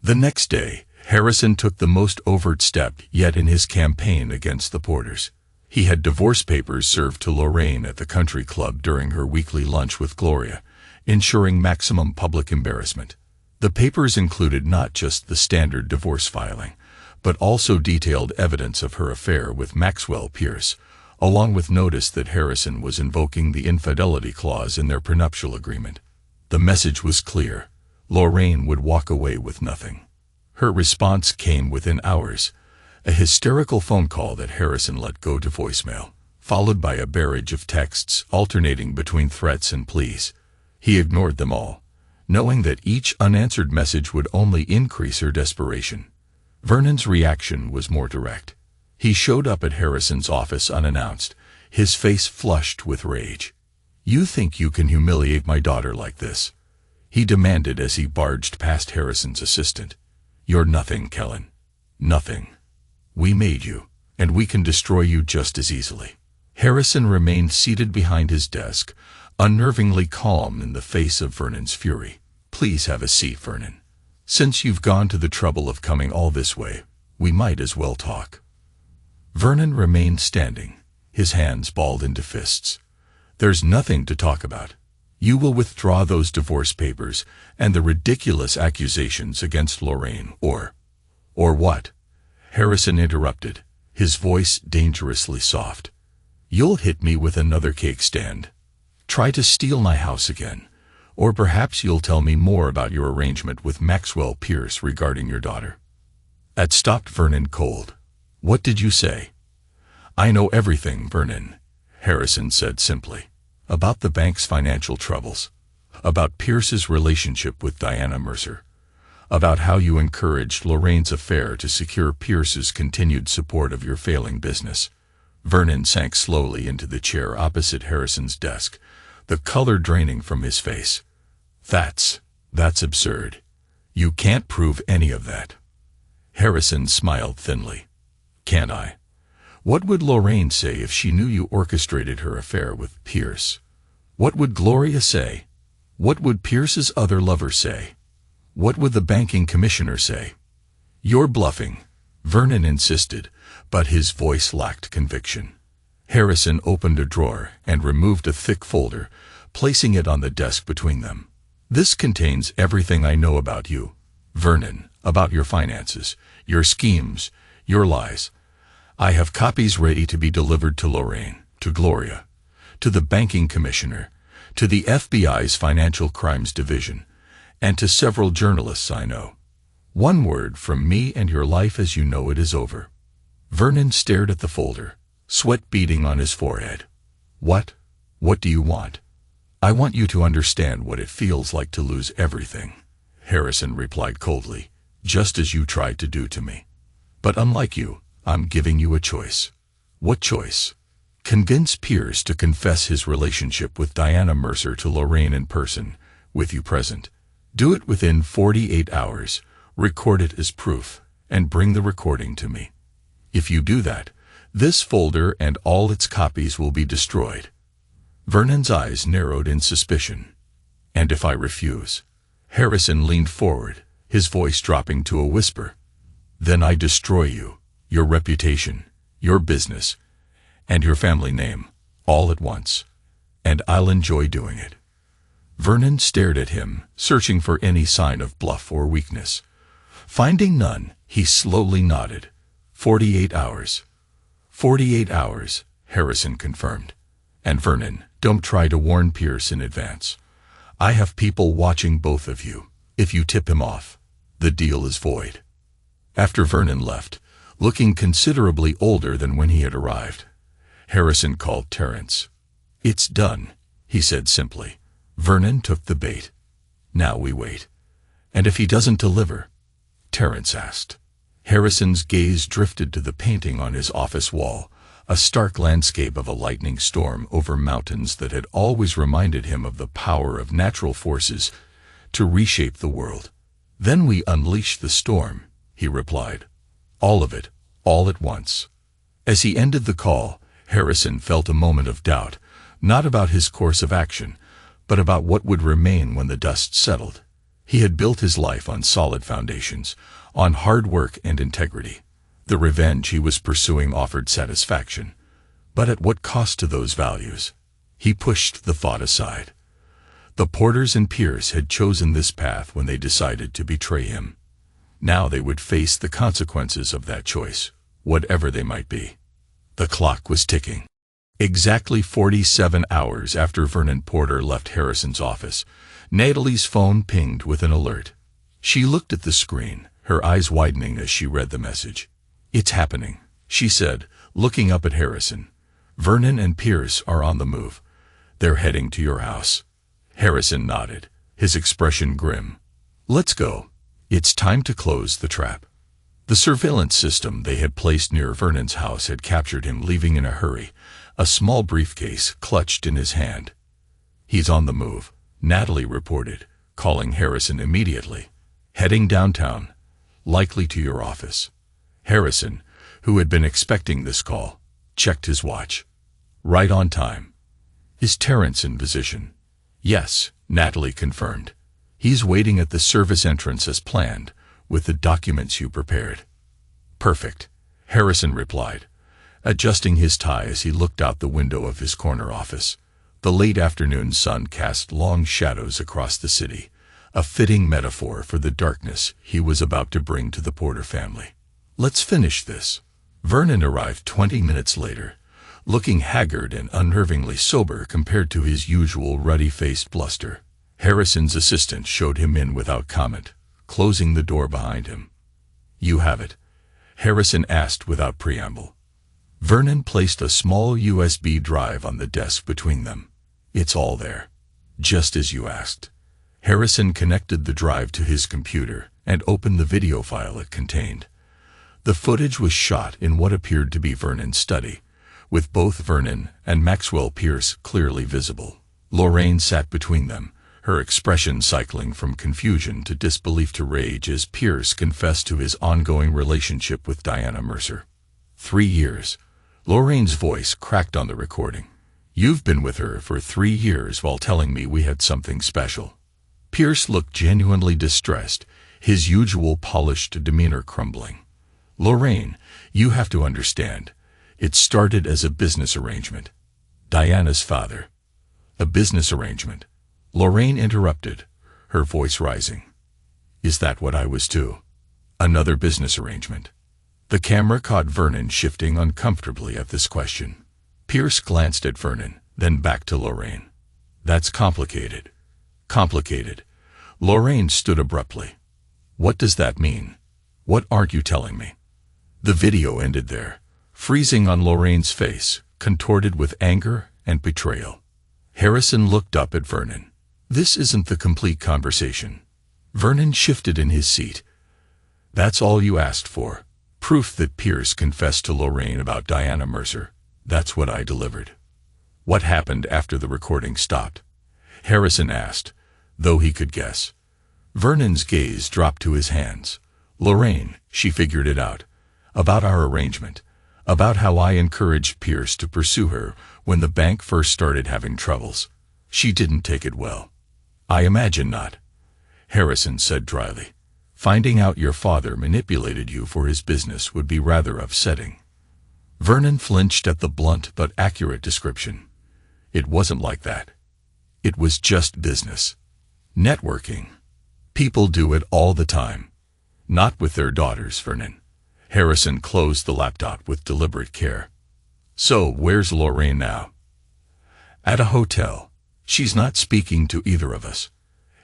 Speaker 1: The next day, Harrison took the most overt step yet in his campaign against the Porters. He had divorce papers served to Lorraine at the country club during her weekly lunch with Gloria, ensuring maximum public embarrassment. The papers included not just the standard divorce filing, but also detailed evidence of her affair with Maxwell Pierce, along with notice that Harrison was invoking the infidelity clause in their prenuptial agreement. The message was clear. Lorraine would walk away with nothing. Her response came within hours, a hysterical phone call that Harrison let go to voicemail, followed by a barrage of texts alternating between threats and pleas. He ignored them all, knowing that each unanswered message would only increase her desperation. Vernon's reaction was more direct. He showed up at Harrison's office unannounced, his face flushed with rage. "You think you can humiliate my daughter like this?" he demanded as he barged past Harrison's assistant. "You're nothing, Kellen. Nothing. We made you, and we can destroy you just as easily." Harrison remained seated behind his desk, unnervingly calm in the face of Vernon's fury. "Please have a seat, Vernon. Since you've gone to the trouble of coming all this way, we might as well talk." Vernon remained standing, his hands balled into fists. "There's nothing to talk about. You will withdraw those divorce papers and the ridiculous accusations against Lorraine, or what?" Harrison interrupted, his voice dangerously soft. "You'll hit me with another cake stand. Try to steal my house again, Or perhaps you'll tell me more about your arrangement with Maxwell Pierce regarding your daughter." That stopped Vernon cold. "What did you say?" "I know everything, Vernon," Harrison said simply. "About the bank's financial troubles. About Pierce's relationship with Diana Mercer. About how you encouraged Lorraine's affair to secure Pierce's continued support of your failing business." Vernon sank slowly into the chair opposite Harrison's desk, the color draining from his face. That's absurd. You can't prove any of that." Harrison smiled thinly. "Can't I? What would Lorraine say if she knew you orchestrated her affair with Pierce? What would Gloria say? What would Pierce's other lover say? What would the banking commissioner say?" "You're bluffing," Vernon insisted, but his voice lacked conviction. Harrison opened a drawer and removed a thick folder, placing it on the desk between them. "This contains everything I know about you, Vernon, about your finances, your schemes, your lies. I have copies ready to be delivered to Lorraine, to Gloria, to the banking commissioner, to the FBI's Financial Crimes Division, and to several journalists I know. One word from me and your life as you know it is over." Vernon stared at the folder, sweat beading on his forehead. What do you want?" "I want you to understand what it feels like to lose everything," Harrison replied coldly, "just as you tried to do to me. But unlike you, I'm giving you a choice." "What choice?" "Convince Pierce to confess his relationship with Diana Mercer to Lorraine in person, with you present. Do it within 48 hours, record it as proof, and bring the recording to me. If you do that, this folder and all its copies will be destroyed." Vernon's eyes narrowed in suspicion. "And if I refuse?" Harrison leaned forward, his voice dropping to a whisper. "Then I destroy you, your reputation, your business, and your family name, all at once. And I'll enjoy doing it." Vernon stared at him, searching for any sign of bluff or weakness. Finding none, he slowly nodded. 48 hours. 48 hours, Harrison confirmed. "And Vernon, don't try to warn Pierce in advance. I have people watching both of you. If you tip him off, the deal is void." After Vernon left, looking considerably older than when he had arrived, Harrison called Terence. "It's done," he said simply. Vernon took the bait. "Now we wait." "And if he doesn't deliver?" Terence asked. Harrison's gaze drifted to the painting on his office wall, a stark landscape of a lightning storm over mountains that had always reminded him of the power of natural forces to reshape the world. "Then we unleash the storm," he replied. "All of it, all at once." As he ended the call, Harrison felt a moment of doubt, not about his course of action, but about what would remain when the dust settled. He had built his life on solid foundations, on hard work and integrity. The revenge he was pursuing offered satisfaction, but at what cost to those values? He pushed the thought aside. The Porters and Pierce had chosen this path when they decided to betray him. Now they would face the consequences of that choice, whatever they might be. The clock was ticking. Exactly 47 hours after Vernon Porter left Harrison's office, Natalie's phone pinged with an alert. She looked at the screen, her eyes widening as she read the message. "It's happening," she said, looking up at Harrison. "Vernon and Pierce are on the move. They're heading to your house." Harrison nodded, his expression grim. "Let's go. It's time to close the trap." The surveillance system they had placed near Vernon's house had captured him leaving in a hurry, a small briefcase clutched in his hand. "He's on the move," Natalie reported, calling Harrison immediately. "Heading downtown, likely to your office." Harrison, who had been expecting this call, checked his watch. "Right on time." "Is Terence in position?" "Yes," Natalie confirmed. "He's waiting at the service entrance as planned, with the documents you prepared." "Perfect," Harrison replied, adjusting his tie as he looked out the window of his corner office. The late afternoon sun cast long shadows across the city, a fitting metaphor for the darkness he was about to bring to the Porter family. "Let's finish this." Vernon arrived 20 minutes later, looking haggard and unnervingly sober compared to his usual ruddy-faced bluster. Harrison's assistant showed him in without comment, closing the door behind him. "You have it?" Harrison asked without preamble. Vernon placed a small USB drive on the desk between them. "It's all there, just as you asked." Harrison connected the drive to his computer and opened the video file it contained. The footage was shot in what appeared to be Vernon's study, with both Vernon and Maxwell Pierce clearly visible. Lorraine sat between them, her expression cycling from confusion to disbelief to rage as Pierce confessed to his ongoing relationship with Diana Mercer. 3 years. Lorraine's voice cracked on the recording. "You've been with her for 3 years while telling me we had something special." Pierce looked genuinely distressed, his usual polished demeanor crumbling. "Lorraine, you have to understand. It started as a business arrangement. Diana's father." "A business arrangement?" Lorraine interrupted, her voice rising. "Is that what I was too? Another business arrangement?" The camera caught Vernon shifting uncomfortably at this question. Pierce glanced at Vernon, then back to Lorraine. "That's complicated." "Complicated." Lorraine stood abruptly. "What does that mean? What aren't you telling me?" The video ended there, freezing on Lorraine's face, contorted with anger and betrayal. Harrison looked up at Vernon. "This isn't the complete conversation." Vernon shifted in his seat. "That's all you asked for. Proof that Pierce confessed to Lorraine about Diana Mercer. That's what I delivered." "What happened after the recording stopped?" Harrison asked, though he could guess. Vernon's gaze dropped to his hands. "Lorraine, she figured it out. About our arrangement. About how I encouraged Pierce to pursue her when the bank first started having troubles. She didn't take it well." "I imagine not," Harrison said dryly. "Finding out your father manipulated you for his business would be rather upsetting." Vernon flinched at the blunt but accurate description. "It wasn't like that. It was just business. Networking. People do it all the time. Not with their daughters, Vernon." Harrison closed the laptop with deliberate care. "So, where's Lorraine now?" "At a hotel. She's not speaking to either of us."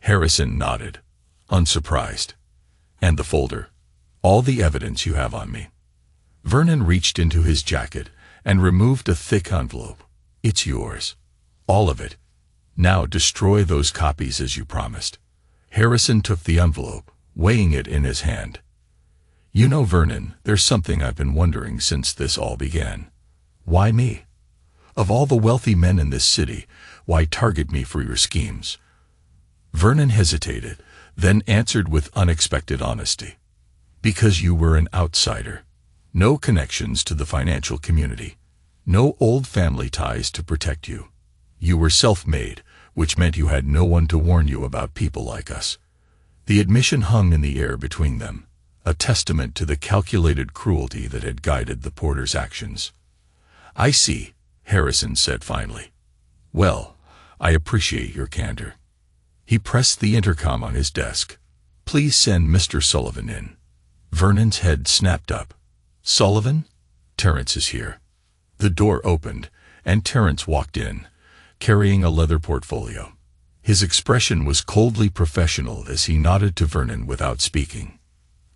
Speaker 1: Harrison nodded, unsurprised. "And the folder? All the evidence you have on me?" Vernon reached into his jacket and removed a thick envelope. "It's yours. All of it. Now destroy those copies as you promised." Harrison took the envelope, weighing it in his hand. "You know, Vernon, there's something I've been wondering since this all began. Why me? Of all the wealthy men in this city, why target me for your schemes?" Vernon hesitated, then answered with unexpected honesty. "Because you were an outsider. No connections to the financial community. No old family ties to protect you. You were self-made, which meant you had no one to warn you about people like us." The admission hung in the air between them, a testament to the calculated cruelty that had guided the porter's actions. "I see," Harrison said finally. "Well, I appreciate your candor." He pressed the intercom on his desk. "Please send Mr. Sullivan in." Vernon's head snapped up. "Sullivan? Terrence is here." The door opened, and Terrence walked in, carrying a leather portfolio. His expression was coldly professional as he nodded to Vernon without speaking.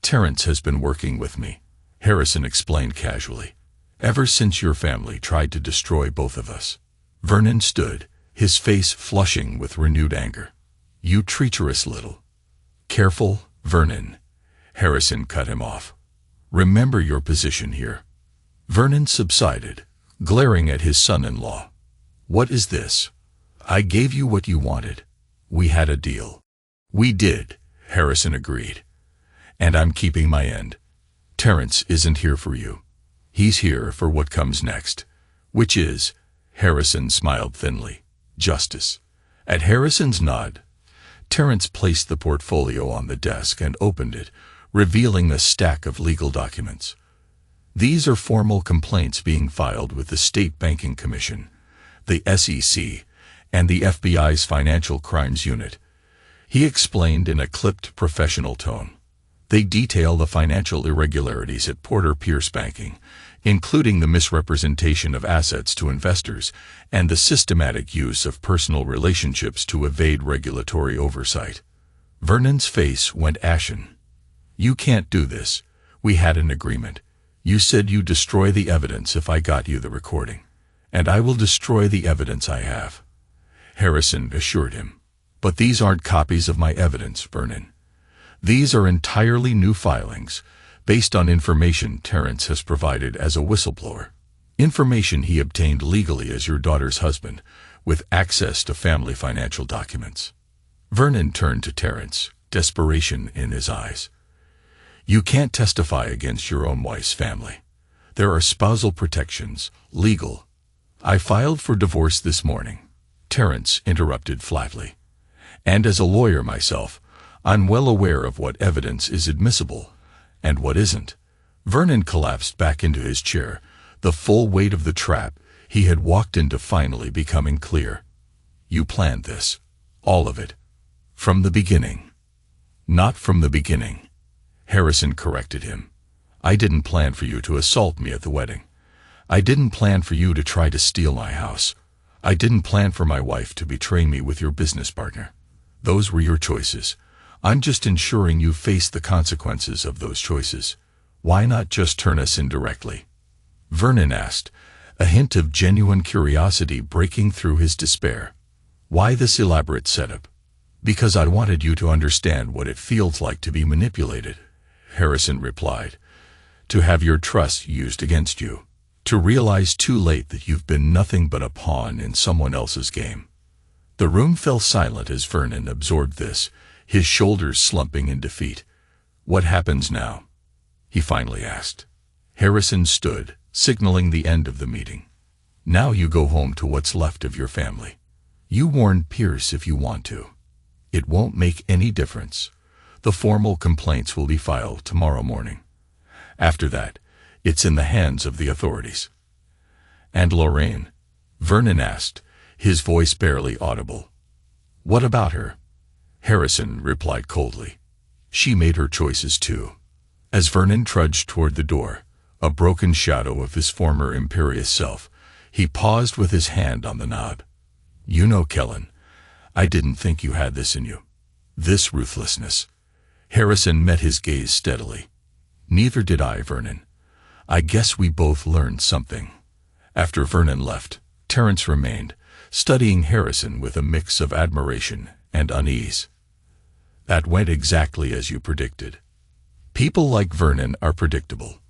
Speaker 1: "Terrence has been working with me," Harrison explained casually, "ever since your family tried to destroy both of us." Vernon stood, his face flushing with renewed anger. "You treacherous little—" "Careful, Vernon," Harrison cut him off. "Remember your position here." Vernon subsided, glaring at his son-in-law. "What is this? I gave you what you wanted. We had a deal." "We did," Harrison agreed. "And I'm keeping my end. Terrence isn't here for you. He's here for what comes next, which is," Harrison smiled thinly, "justice." At Harrison's nod, Terrence placed the portfolio on the desk and opened it, revealing a stack of legal documents. "These are formal complaints being filed with the State Banking Commission, the SEC, and the FBI's Financial Crimes Unit," he explained in a clipped professional tone. "They detail the financial irregularities at Porter Pierce Banking, including the misrepresentation of assets to investors and the systematic use of personal relationships to evade regulatory oversight. Vernon's face went ashen. "You can't do this. We had an agreement. You said you'd destroy the evidence if I got you the recording. And I will destroy the evidence I have," Harrison assured him. "But these aren't copies of my evidence, Vernon. These are entirely new filings, based on information Terrence has provided as a whistleblower. Information he obtained legally as your daughter's husband, with access to family financial documents." Vernon turned to Terrence, desperation in his eyes. "You can't testify against your own wife's family. There are spousal protections, legal." "I filed for divorce this morning," Terrence interrupted flatly. "And as a lawyer myself, I'm well aware of what evidence is admissible and what isn't." Vernon collapsed back into his chair, the full weight of the trap he had walked into finally becoming clear. "You planned this. All of it. From the beginning." "Not from the beginning," Harrison corrected him. "I didn't plan for you to assault me at the wedding. I didn't plan for you to try to steal my house. I didn't plan for my wife to betray me with your business partner. Those were your choices. I'm just ensuring you face the consequences of those choices. Why not just turn us in directly?" Vernon asked, a hint of genuine curiosity breaking through his despair. "Why this elaborate setup?" "Because I wanted you to understand what it feels like to be manipulated," Harrison replied. "To have your trust used against you. To realize too late that you've been nothing but a pawn in someone else's game." The room fell silent as Vernon absorbed this, his shoulders slumping in defeat. "What happens now?" he finally asked. Harrison stood, signaling the end of the meeting. "Now you go home to what's left of your family. You warn Pierce if you want to. It won't make any difference. The formal complaints will be filed tomorrow morning. After that, it's in the hands of the authorities." "And Lorraine?" Vernon asked, his voice barely audible. "What about her?" Harrison replied coldly. "She made her choices too." As Vernon trudged toward the door, a broken shadow of his former imperious self, he paused with his hand on the knob. "You know, Kellen, I didn't think you had this in you. This ruthlessness." Harrison met his gaze steadily. "Neither did I, Vernon. I guess we both learned something." After Vernon left, Terrence remained, studying Harrison with a mix of admiration and unease. "That went exactly as you predicted." "People like Vernon are predictable,"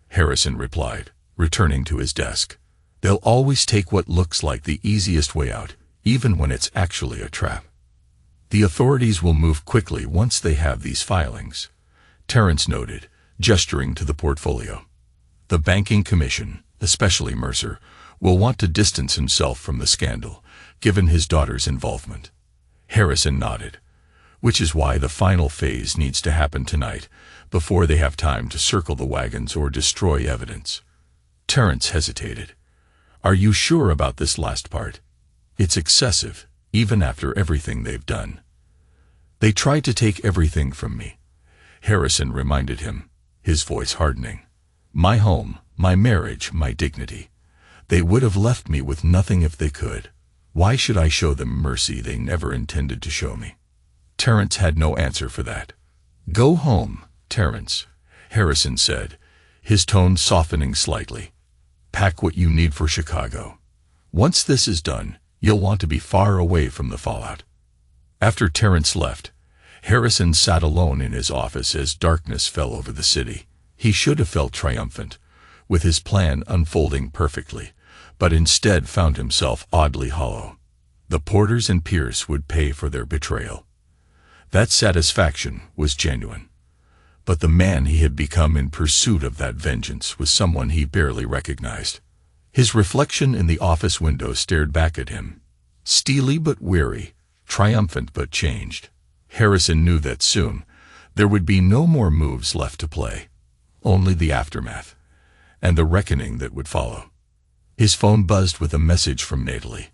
Speaker 1: Harrison replied, returning to his desk. "They'll always take what looks like the easiest way out, even when it's actually a trap." "The authorities will move quickly once they have these filings," Terrence noted, gesturing to the portfolio. "The banking commission, especially Mercer, will want to distance himself from the scandal, given his daughter's involvement." Harrison nodded. "Which is why the final phase needs to happen tonight, before they have time to circle the wagons or destroy evidence." Terrence hesitated. "Are you sure about this last part? It's excessive, even after everything they've done." "They tried to take everything from me," Harrison reminded him, his voice hardening. "My home, my marriage, my dignity. They would have left me with nothing if they could. Why should I show them mercy they never intended to show me?" Terrence had no answer for that. "Go home, Terrence," Harrison said, his tone softening slightly. "Pack what you need for Chicago. Once this is done, you'll want to be far away from the fallout." After Terrence left, Harrison sat alone in his office as darkness fell over the city. He should have felt triumphant, with his plan unfolding perfectly, but instead found himself oddly hollow. The Porters and Pierce would pay for their betrayal. That satisfaction was genuine. But the man he had become in pursuit of that vengeance was someone he barely recognized. His reflection in the office window stared back at him, steely but weary, triumphant but changed. Harrison knew that soon there would be no more moves left to play, only the aftermath, and the reckoning that would follow. His phone buzzed with a message from Natalie.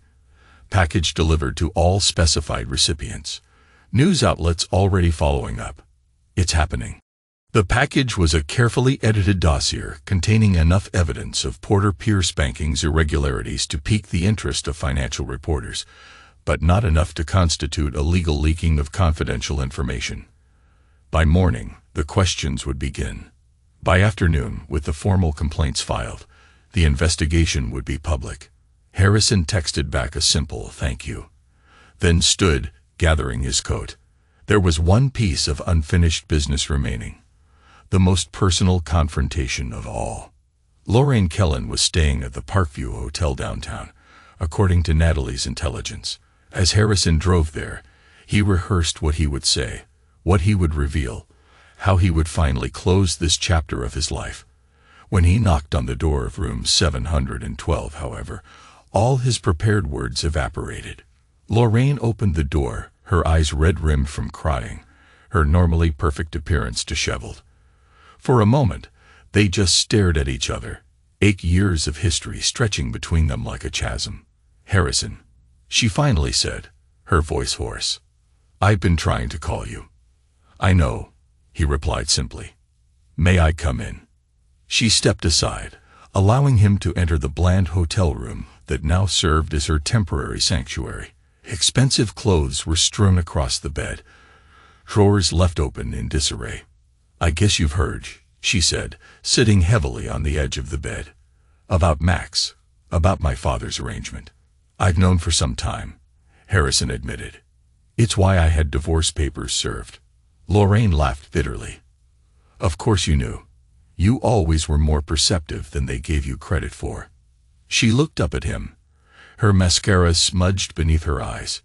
Speaker 1: Package delivered to all specified recipients. News outlets already following up. It's happening. The package was a carefully edited dossier containing enough evidence of Porter Pierce banking's irregularities to pique the interest of financial reporters, but not enough to constitute a legal leaking of confidential information. By morning, the questions would begin. By afternoon, with the formal complaints filed, the investigation would be public. Harrison texted back a simple "thank you," then stood, gathering his coat. There was one piece of unfinished business remaining. The most personal confrontation of all. Lorraine Kellen was staying at the Parkview Hotel downtown, according to Natalie's intelligence. As Harrison drove there, he rehearsed what he would say, what he would reveal, how he would finally close this chapter of his life. When he knocked on the door of room 712, however, all his prepared words evaporated. Lorraine opened the door, her eyes red-rimmed from crying, her normally perfect appearance disheveled. For a moment, they just stared at each other, 8 years of history stretching between them like a chasm. "Harrison," she finally said, her voice hoarse. "I've been trying to call you." "I know," he replied simply. "May I come in?" She stepped aside, allowing him to enter the bland hotel room that now served as her temporary sanctuary. Expensive clothes were strewn across the bed, drawers left open in disarray. "I guess you've heard," she said, sitting heavily on the edge of the bed. "About Max, about my father's arrangement." "I've known for some time," Harrison admitted. "It's why I had divorce papers served." Lorraine laughed bitterly. "Of course you knew. You always were more perceptive than they gave you credit for." She looked up at him, her mascara smudged beneath her eyes.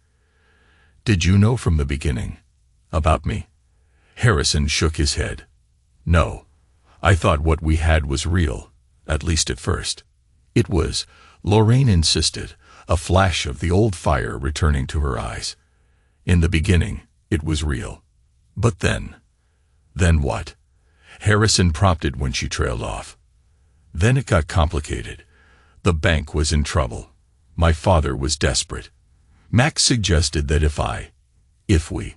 Speaker 1: "Did you know from the beginning? About me?" Harrison shook his head. "No. I thought what we had was real, at least at first." "It was," Lorraine insisted, a flash of the old fire returning to her eyes. "In the beginning, it was real. But then..." "Then what?" Harrison prompted when she trailed off. "Then it got complicated. The bank was in trouble. My father was desperate. Max suggested that if we...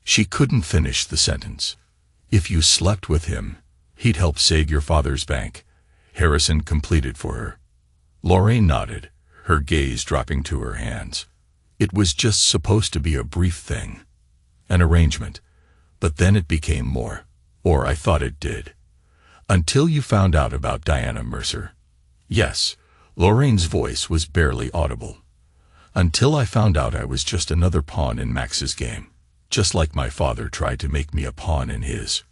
Speaker 1: She couldn't finish the sentence. "If you slept with him, he'd help save your father's bank," Harrison completed for her. Lorraine nodded, her gaze dropping to her hands. "It was just supposed to be a brief thing. An arrangement. But then it became more. Or I thought it did. Until you found out about Diana Mercer." "Yes." Lorraine's voice was barely audible. "Until I found out I was just another pawn in Max's game. Just like my father tried to make me a pawn in his."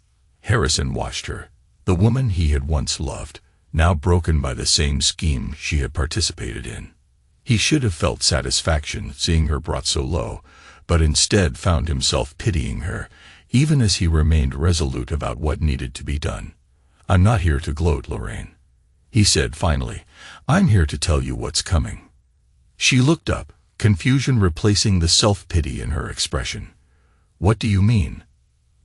Speaker 1: Harrison watched her, the woman he had once loved, now broken by the same scheme she had participated in. He should have felt satisfaction seeing her brought so low, but instead found himself pitying her, even as he remained resolute about what needed to be done. "I'm not here to gloat, Lorraine," he said finally. "I'm here to tell you what's coming." She looked up, confusion replacing the self-pity in her expression. "What do you mean?"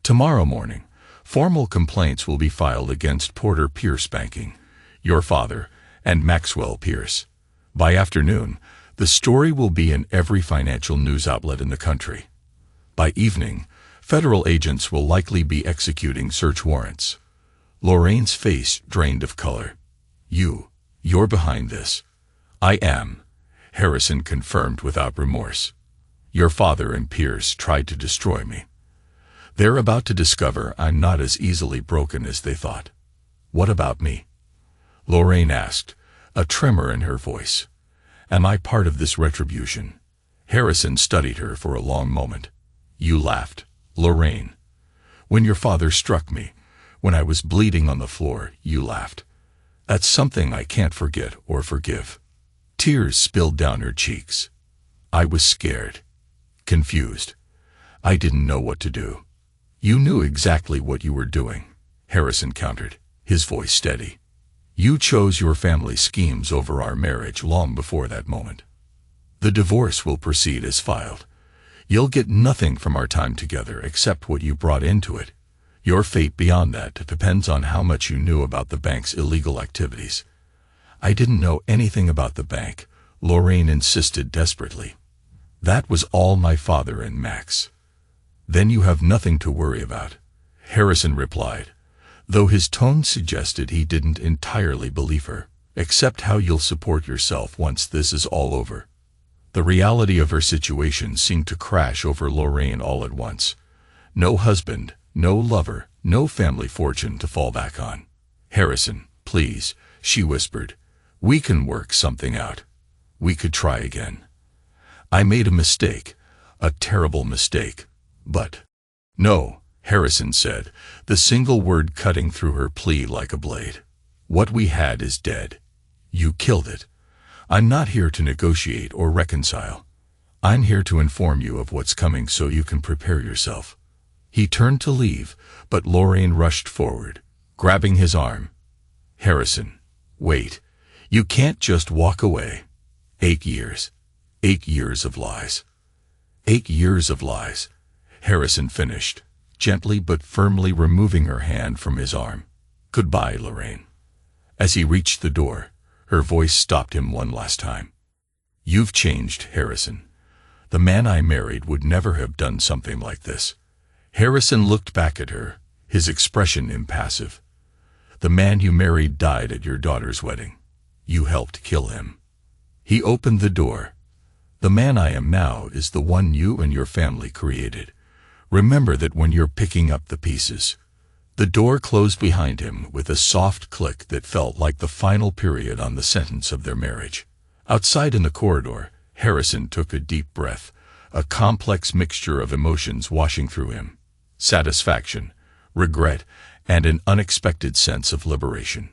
Speaker 1: "Tomorrow morning, formal complaints will be filed against Porter Pierce Banking, your father, and Maxwell Pierce. By afternoon, the story will be in every financial news outlet in the country. By evening, federal agents will likely be executing search warrants." Lorraine's face drained of color. You're behind this." "I am," Harrison confirmed without remorse. "Your father and Pierce tried to destroy me. They're about to discover I'm not as easily broken as they thought." "What about me?" Lorraine asked, a tremor in her voice. "Am I part of this retribution?" Harrison studied her for a long moment. "You laughed, Lorraine. When your father struck me, when I was bleeding on the floor, you laughed. That's something I can't forget or forgive." Tears spilled down her cheeks. "I was scared. Confused. I didn't know what to do." "You knew exactly what you were doing," Harrison countered, his voice steady. "You chose your family's schemes over our marriage long before that moment. The divorce will proceed as filed. You'll get nothing from our time together except what you brought into it. Your fate beyond that depends on how much you knew about the bank's illegal activities." "I didn't know anything about the bank," Lorraine insisted desperately. "That was all my father and Max." "Then you have nothing to worry about," Harrison replied, though his tone suggested he didn't entirely believe her. "Accept how you'll support yourself once this is all over." The reality of her situation seemed to crash over Lorraine all at once. No husband, no lover, no family fortune to fall back on. "Harrison, please," she whispered. "We can work something out. We could try again. I made a mistake, a terrible mistake, but—" "No," Harrison said, the single word cutting through her plea like a blade. "What we had is dead. You killed it. I'm not here to negotiate or reconcile. I'm here to inform you of what's coming so you can prepare yourself." He turned to leave, but Lorraine rushed forward, grabbing his arm. "Harrison, wait. You can't just walk away. 8 years. 8 years of lies. 8 years of lies," Harrison finished, gently but firmly removing her hand from his arm. "Goodbye, Lorraine." As he reached the door, her voice stopped him one last time. "You've changed, Harrison. The man I married would never have done something like this." Harrison looked back at her, his expression impassive. "The man you married died at your daughter's wedding. You helped kill him." He opened the door. "The man I am now is the one you and your family created. Remember that when you're picking up the pieces." The door closed behind him with a soft click that felt like the final period on the sentence of their marriage. Outside in the corridor, Harrison took a deep breath, a complex mixture of emotions washing through him. Satisfaction, regret, and an unexpected sense of liberation.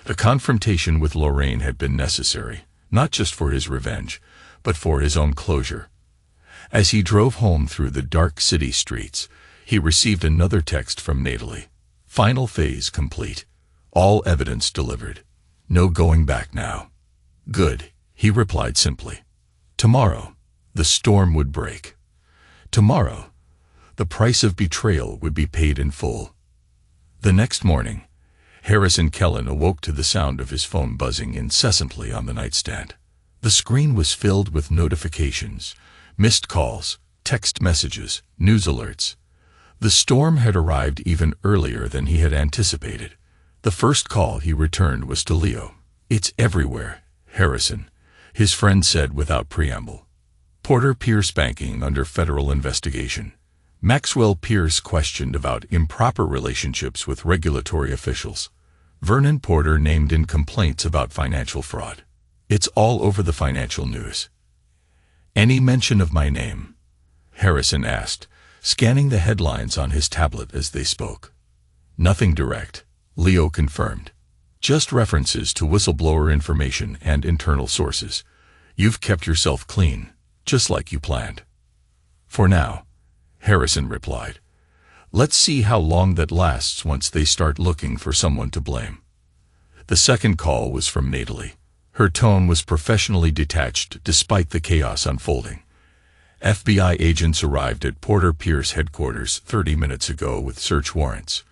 Speaker 1: The confrontation with Lorraine had been necessary, not just for his revenge, but for his own closure. As he drove home through the dark city streets, he received another text from Natalie. "Final phase complete. All evidence delivered. No going back now." "Good," he replied simply. Tomorrow, the storm would break. Tomorrow, the price of betrayal would be paid in full. The next morning, Harrison Kellen awoke to the sound of his phone buzzing incessantly on the nightstand. The screen was filled with notifications, missed calls, text messages, news alerts. The storm had arrived even earlier than he had anticipated. The first call he returned was to Leo. "It's everywhere, Harrison," his friend said without preamble. Porter Pierce banking under federal investigation. Maxwell Pierce questioned about improper relationships with regulatory officials. Vernon Porter named in complaints about financial fraud. It's all over the financial news. "Any mention of my name?" Harrison asked, scanning the headlines on his tablet as they spoke. "Nothing direct," Leo confirmed. "Just references to whistleblower information and internal sources. You've kept yourself clean, just like you planned." "For now," Harrison replied. "Let's see how long that lasts once they start looking for someone to blame." The second call was from Natalie. Her tone was professionally detached despite the chaos unfolding. FBI agents arrived at Porter Pierce headquarters 30 minutes ago with search warrants.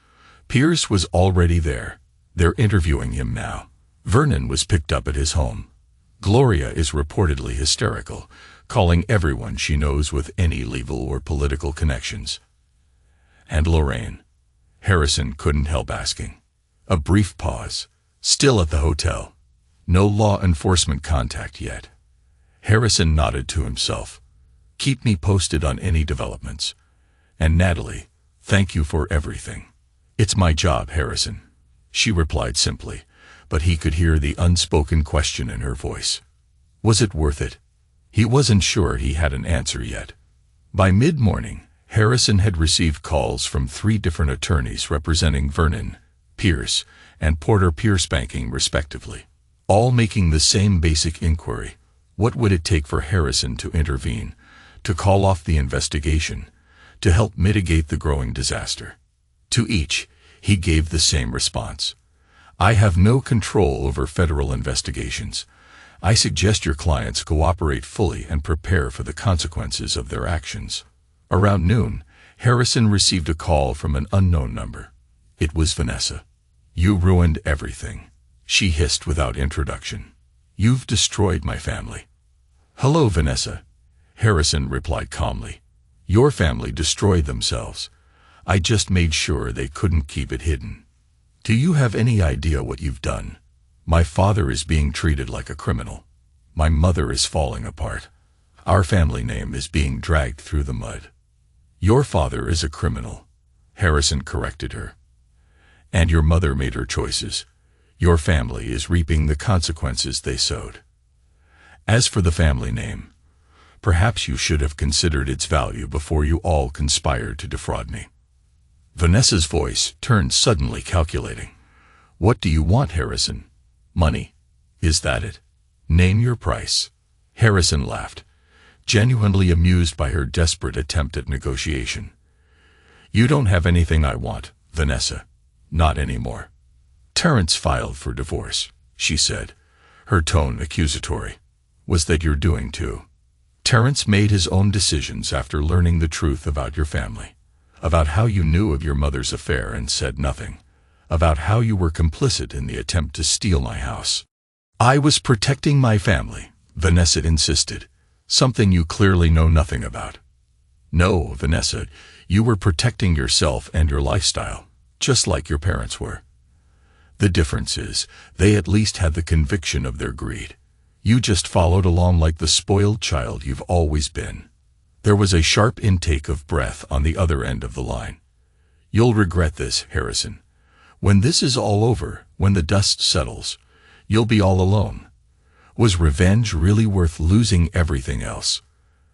Speaker 1: Pierce was already there. They're interviewing him now. Vernon was picked up at his home. Gloria is reportedly hysterical, calling everyone she knows with any legal or political connections. And Lorraine? Harrison couldn't help asking. A brief pause. Still at the hotel. No law enforcement contact yet. Harrison nodded to himself. "Keep me posted on any developments. And Natalie, thank you for everything." "It's my job, Harrison," she replied simply, but he could hear the unspoken question in her voice. Was it worth it? He wasn't sure he had an answer yet. By mid-morning, Harrison had received calls from 3 different attorneys representing Vernon, Pierce, and Porter Pierce banking respectively, all making the same basic inquiry. What would it take for Harrison to intervene, to call off the investigation, to help mitigate the growing disaster? To each, he gave the same response. "I have no control over federal investigations. I suggest your clients cooperate fully and prepare for the consequences of their actions." Around noon, Harrison received a call from an unknown number. It was Vanessa. "You ruined everything," she hissed without introduction. "You've destroyed my family." "Hello, Vanessa," Harrison replied calmly. "Your family destroyed themselves. I just made sure they couldn't keep it hidden." Do you have any idea what you've done? My father is being treated like a criminal. My mother is falling apart. Our family name is being dragged through the mud. Your father is a criminal, Harrison corrected her. And your mother made her choices. Your family is reaping the consequences they sowed. As for the family name, perhaps you should have considered its value before you all conspired to defraud me. Vanessa's voice turned suddenly calculating. What do you want, Harrison? Money. Is that it? Name your price. Harrison laughed, genuinely amused by her desperate attempt at negotiation. You don't have anything I want, Vanessa. Not anymore. Terrence filed for divorce, she said, her tone accusatory. Was that your doing too? Terrence made his own decisions after learning the truth about your family, about how you knew of your mother's affair and said nothing, about how you were complicit in the attempt to steal my house. I was protecting my family, Vanessa insisted, something you clearly know nothing about. No, Vanessa, you were protecting yourself and your lifestyle, just like your parents were. The difference is, they at least had the conviction of their greed. You just followed along like the spoiled child you've always been. There was a sharp intake of breath on the other end of the line. You'll regret this, Harrison. When this is all over, when the dust settles, you'll be all alone. Was revenge really worth losing everything else?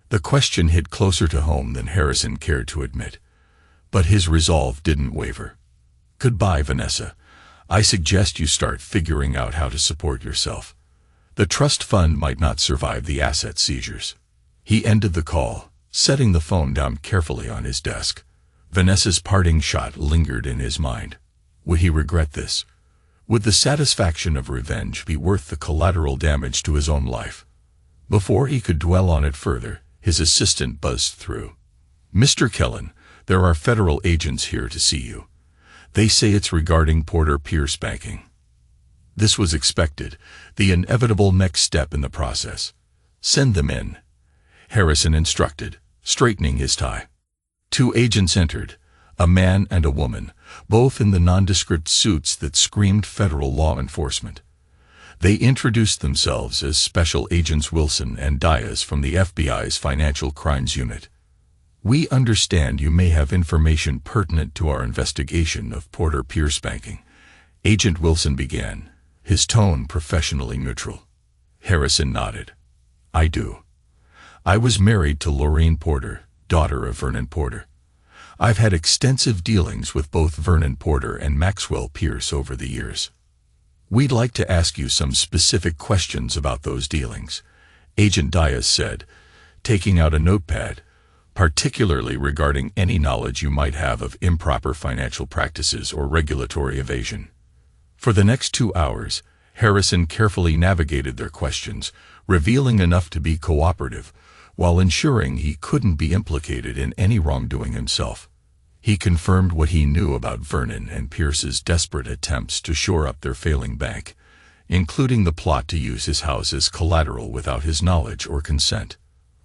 Speaker 1: The question hit closer to home than Harrison cared to admit. But his resolve didn't waver. Goodbye, Vanessa. I suggest you start figuring out how to support yourself. The trust fund might not survive the asset seizures. He ended the call, setting the phone down carefully on his desk. Vanessa's parting shot lingered in his mind. Would he regret this? Would the satisfaction of revenge be worth the collateral damage to his own life? Before he could dwell on it further, his assistant buzzed through. Mr. Kellen, there are federal agents here to see you. They say it's regarding Porter Pierce banking. This was expected, the inevitable next step in the process. Send them in, Harrison instructed, straightening his tie. Two agents entered, a man and a woman, both in the nondescript suits that screamed federal law enforcement. They introduced themselves as Special Agents Wilson and Diaz from the FBI's Financial Crimes Unit. We understand you may have information pertinent to our investigation of Porter Pierce banking, Agent Wilson began, his tone professionally neutral. Harrison nodded. I do. I was married to Lorraine Porter, daughter of Vernon Porter. I've had extensive dealings with both Vernon Porter and Maxwell Pierce over the years. We'd like to ask you some specific questions about those dealings, Agent Diaz said, taking out a notepad, particularly regarding any knowledge you might have of improper financial practices or regulatory evasion. For the next 2 hours, Harrison carefully navigated their questions, revealing enough to be cooperative, while ensuring he couldn't be implicated in any wrongdoing himself. He confirmed what he knew about Vernon and Pierce's desperate attempts to shore up their failing bank, including the plot to use his house as collateral without his knowledge or consent.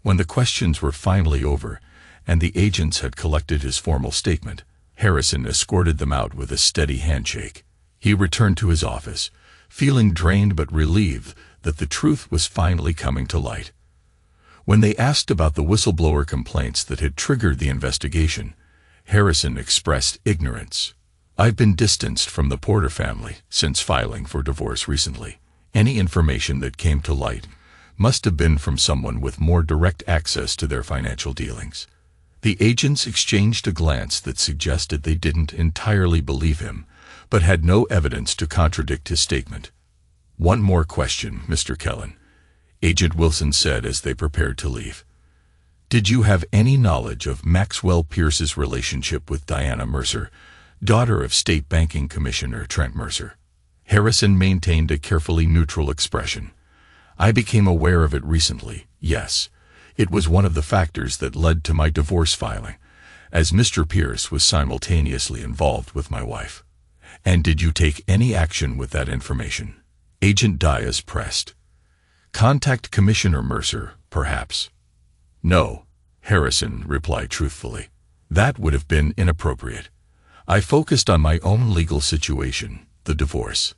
Speaker 1: When the questions were finally over, and the agents had collected his formal statement, Harrison escorted them out with a steady handshake. He returned to his office, feeling drained but relieved that the truth was finally coming to light. When they asked about the whistleblower complaints that had triggered the investigation, Harrison expressed ignorance. I've been distanced from the Porter family since filing for divorce recently. Any information that came to light must have been from someone with more direct access to their financial dealings. The agents exchanged a glance that suggested they didn't entirely believe him, but had no evidence to contradict his statement. One more question, Mr. Kellen, Agent Wilson said as they prepared to leave. Did you have any knowledge of Maxwell Pierce's relationship with Diana Mercer, daughter of State Banking Commissioner Trent Mercer? Harrison maintained a carefully neutral expression. I became aware of it recently, yes. It was one of the factors that led to my divorce filing, as Mr. Pierce was simultaneously involved with my wife. And did you take any action with that information? Agent Diaz pressed. Contact Commissioner Mercer, perhaps. No, Harrison replied truthfully. That would have been inappropriate. I focused on my own legal situation, the divorce.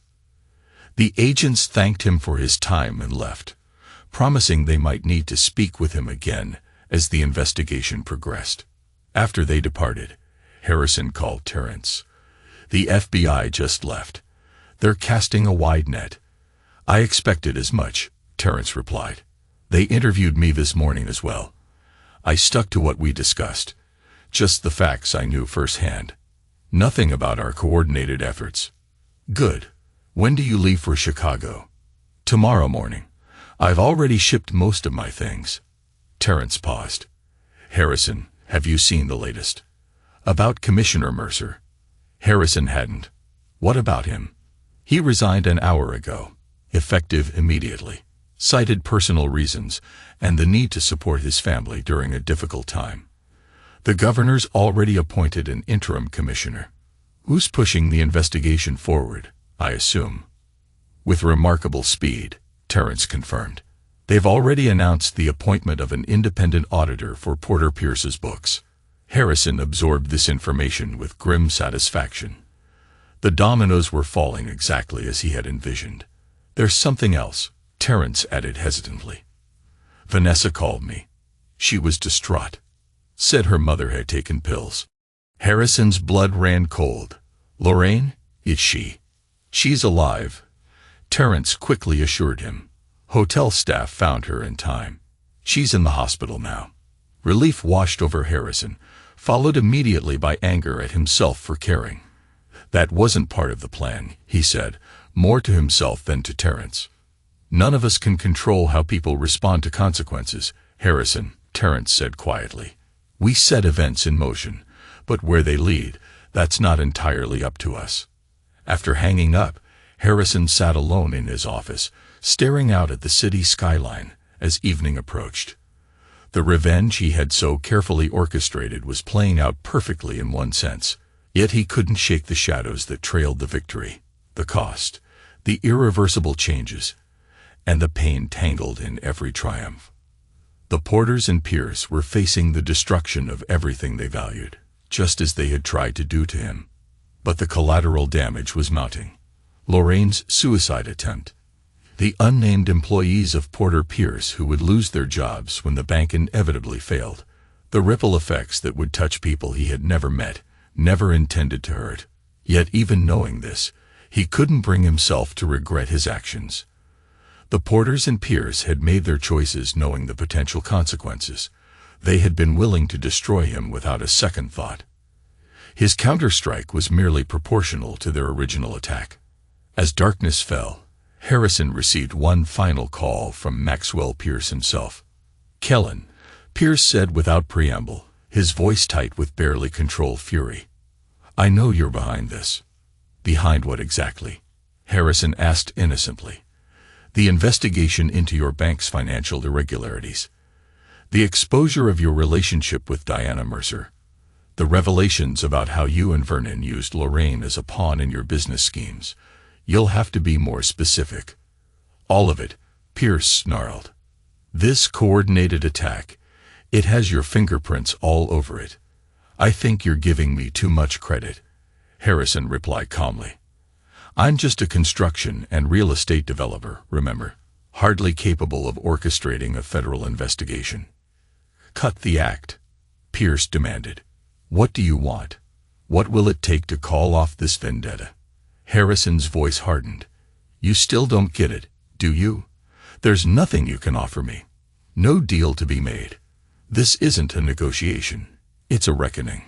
Speaker 1: The agents thanked him for his time and left, promising they might need to speak with him again as the investigation progressed. After they departed, Harrison called Terrence. "The FBI just left. They're casting a wide net." "I expected as much," Terrence replied. "They interviewed me this morning as well. I stuck to what we discussed, just the facts I knew firsthand. Nothing about our coordinated efforts." "Good. When do you leave for Chicago?" "Tomorrow morning. I've already shipped most of my things." Terrence paused. "Harrison, have you seen the latest?" "About Commissioner Mercer?" Harrison hadn't. "What about him?" "He resigned an hour ago, effective immediately. Cited personal reasons and the need to support his family during a difficult time. The governor's already appointed an interim commissioner, who's pushing the investigation forward, I assume." "With remarkable speed," Terrence confirmed. "They've already announced the appointment of an independent auditor for Porter Pierce's books." Harrison absorbed this information with grim satisfaction. The dominoes were falling exactly as he had envisioned. "There's something else," Terrence added hesitantly. "Vanessa called me. She was distraught. Said her mother had taken pills." Harrison's blood ran cold. "Lorraine? Is she?" "She's alive," Terrence quickly assured him. "Hotel staff found her in time. She's in the hospital now." Relief washed over Harrison, followed immediately by anger at himself for caring. "That wasn't part of the plan," he said, more to himself than to Terrence. "None of us can control how people respond to consequences, Harrison," Terrence said quietly. "We set events in motion, but where they lead, that's not entirely up to us." After hanging up, Harrison sat alone in his office, staring out at the city skyline as evening approached. The revenge he had so carefully orchestrated was playing out perfectly in one sense, yet he couldn't shake the shadows that trailed the victory, the cost, the irreversible changes, and the pain tangled in every triumph. The Porters and Pierce were facing the destruction of everything they valued, just as they had tried to do to him. But the collateral damage was mounting. Lorraine's suicide attempt. The unnamed employees of Porter Pierce who would lose their jobs when the bank inevitably failed. The ripple effects that would touch people he had never met, never intended to hurt. Yet even knowing this, he couldn't bring himself to regret his actions. The Porters and Pierce had made their choices knowing the potential consequences. They had been willing to destroy him without a second thought. His counterstrike was merely proportional to their original attack. As darkness fell, Harrison received one final call from Maxwell Pierce himself. "Kellen," Pierce said without preamble, his voice tight with barely controlled fury. "I know you're behind this." "Behind what exactly?" Harrison asked innocently. "The investigation into your bank's financial irregularities. The exposure of your relationship with Diana Mercer. The revelations about how you and Vernon used Lorraine as a pawn in your business schemes. You'll have to be more specific." "All of it," Pierce snarled. "This coordinated attack, it has your fingerprints all over it." "I think you're giving me too much credit," Harrison replied calmly. "I'm just a construction and real estate developer, remember, hardly capable of orchestrating a federal investigation." "Cut the act," Pierce demanded. "What do you want? What will it take to call off this vendetta?" Harrison's voice hardened. "You still don't get it, do you? There's nothing you can offer me. No deal to be made. This isn't a negotiation. It's a reckoning.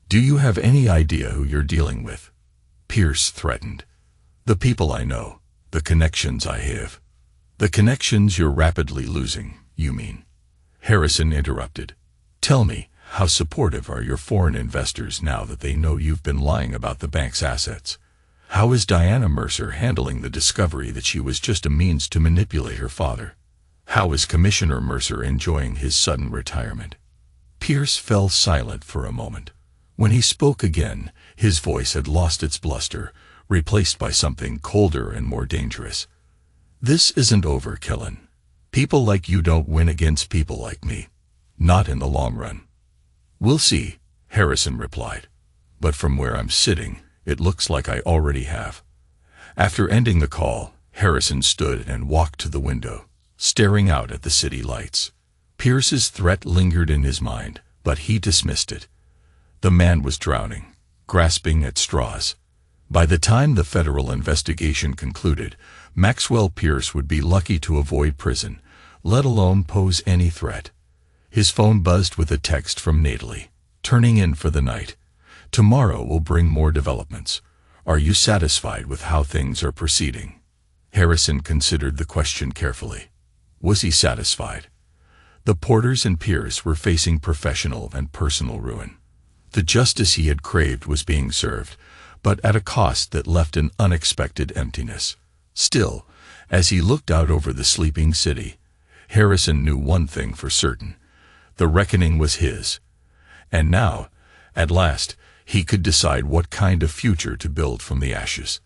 Speaker 1: Do you have any idea who you're dealing with?" Pierce threatened. "The people I know, the connections I have." "The connections you're rapidly losing, you mean?" Harrison interrupted. "Tell me, how supportive are your foreign investors now that they know you've been lying about the bank's assets? How is Diana Mercer handling the discovery that she was just a means to manipulate her father? How is Commissioner Mercer enjoying his sudden retirement?" Pierce fell silent for a moment. When he spoke again, his voice had lost its bluster, replaced by something colder and more dangerous. "This isn't over, Kellen. People like you don't win against people like me. Not in the long run." "We'll see," Harrison replied. but from where I'm sitting, it looks like I already have." After ending the call, Harrison stood and walked to the window, staring out at the city lights. Pierce's threat lingered in his mind, but he dismissed it. The man was drowning, grasping at straws. By the time the federal investigation concluded, Maxwell Pierce would be lucky to avoid prison, let alone pose any threat. His phone buzzed with a text from Natalie, turning in for the night. "Tomorrow will bring more developments. Are you satisfied with how things are proceeding?" Harrison considered the question carefully. Was he satisfied? The Porters and Pierce were facing professional and personal ruin. The justice he had craved was being served, but at a cost that left an unexpected emptiness. Still, as he looked out over the sleeping city, Harrison knew one thing for certain. The reckoning was his. And now, at last, he could decide what kind of future to build from the ashes.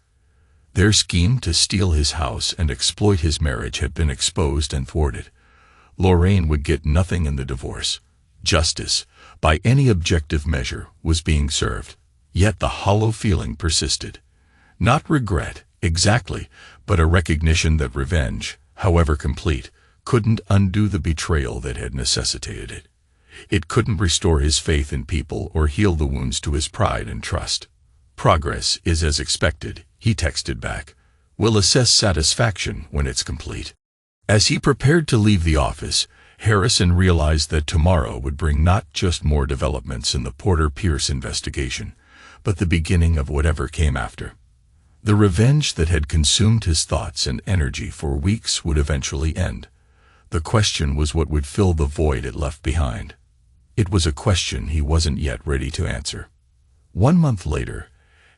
Speaker 1: Their scheme to steal his house and exploit his marriage had been exposed and thwarted. Lorraine would get nothing in the divorce. Justice, by any objective measure, was being served. Yet the hollow feeling persisted. Not regret, exactly, but a recognition that revenge, however complete, couldn't undo the betrayal that had necessitated it. It couldn't restore his faith in people or heal the wounds to his pride and trust. "Progress is as expected," he texted back. "We'll assess satisfaction when it's complete." As he prepared to leave the office, Harrison realized that tomorrow would bring not just more developments in the Porter-Pierce investigation, but the beginning of whatever came after. The revenge that had consumed his thoughts and energy for weeks would eventually end. The question was what would fill the void it left behind. It was a question he wasn't yet ready to answer. 1 month later,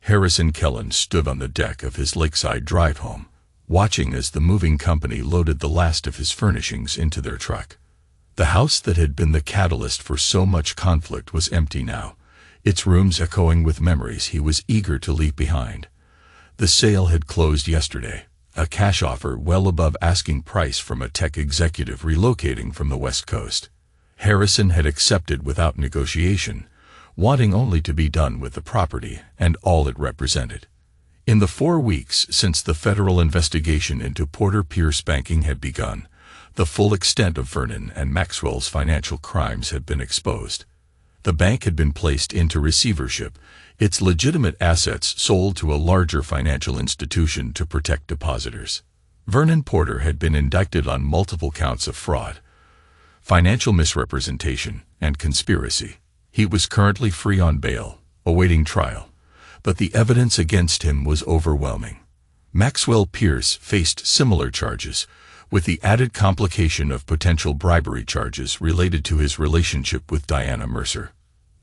Speaker 1: Harrison Kellen stood on the deck of his lakeside drive home, watching as the moving company loaded the last of his furnishings into their truck. The house that had been the catalyst for so much conflict was empty now, its rooms echoing with memories he was eager to leave behind. The sale had closed yesterday, a cash offer well above asking price from a tech executive relocating from the West Coast. Harrison had accepted without negotiation, wanting only to be done with the property and all it represented. In the 4 weeks since the federal investigation into Porter-Pierce banking had begun, the full extent of Vernon and Maxwell's financial crimes had been exposed. The bank had been placed into receivership, its legitimate assets sold to a larger financial institution to protect depositors. Vernon Porter had been indicted on multiple counts of fraud, financial misrepresentation, and conspiracy. He was currently free on bail, awaiting trial, but the evidence against him was overwhelming. Maxwell Pierce faced similar charges, with the added complication of potential bribery charges related to his relationship with Diana Mercer.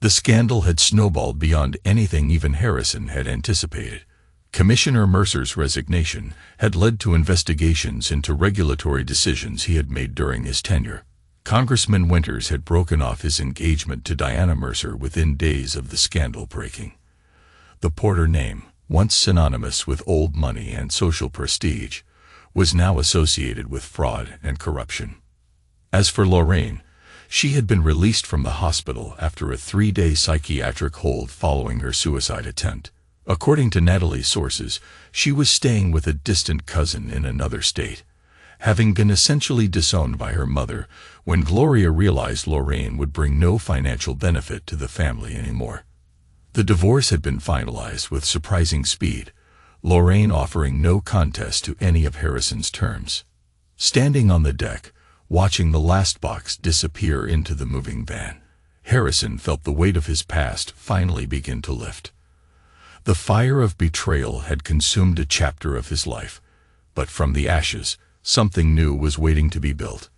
Speaker 1: The scandal had snowballed beyond anything even Harrison had anticipated. Commissioner Mercer's resignation had led to investigations into regulatory decisions he had made during his tenure. Congressman Winters had broken off his engagement to Diana Mercer within days of the scandal breaking. The Porter name, once synonymous with old money and social prestige, was now associated with fraud and corruption. As for Lorraine, she had been released from the hospital after a 3-day psychiatric hold following her suicide attempt. According to Natalie's sources, she was staying with a distant cousin in another state, having been essentially disowned by her mother when Gloria realized Lorraine would bring no financial benefit to the family anymore. The divorce had been finalized with surprising speed, Lorraine offering no contest to any of Harrison's terms. Standing on the deck, watching the last box disappear into the moving van, Harrison felt the weight of his past finally begin to lift. The fire of betrayal had consumed a chapter of his life, but from the ashes, something new was waiting to be built.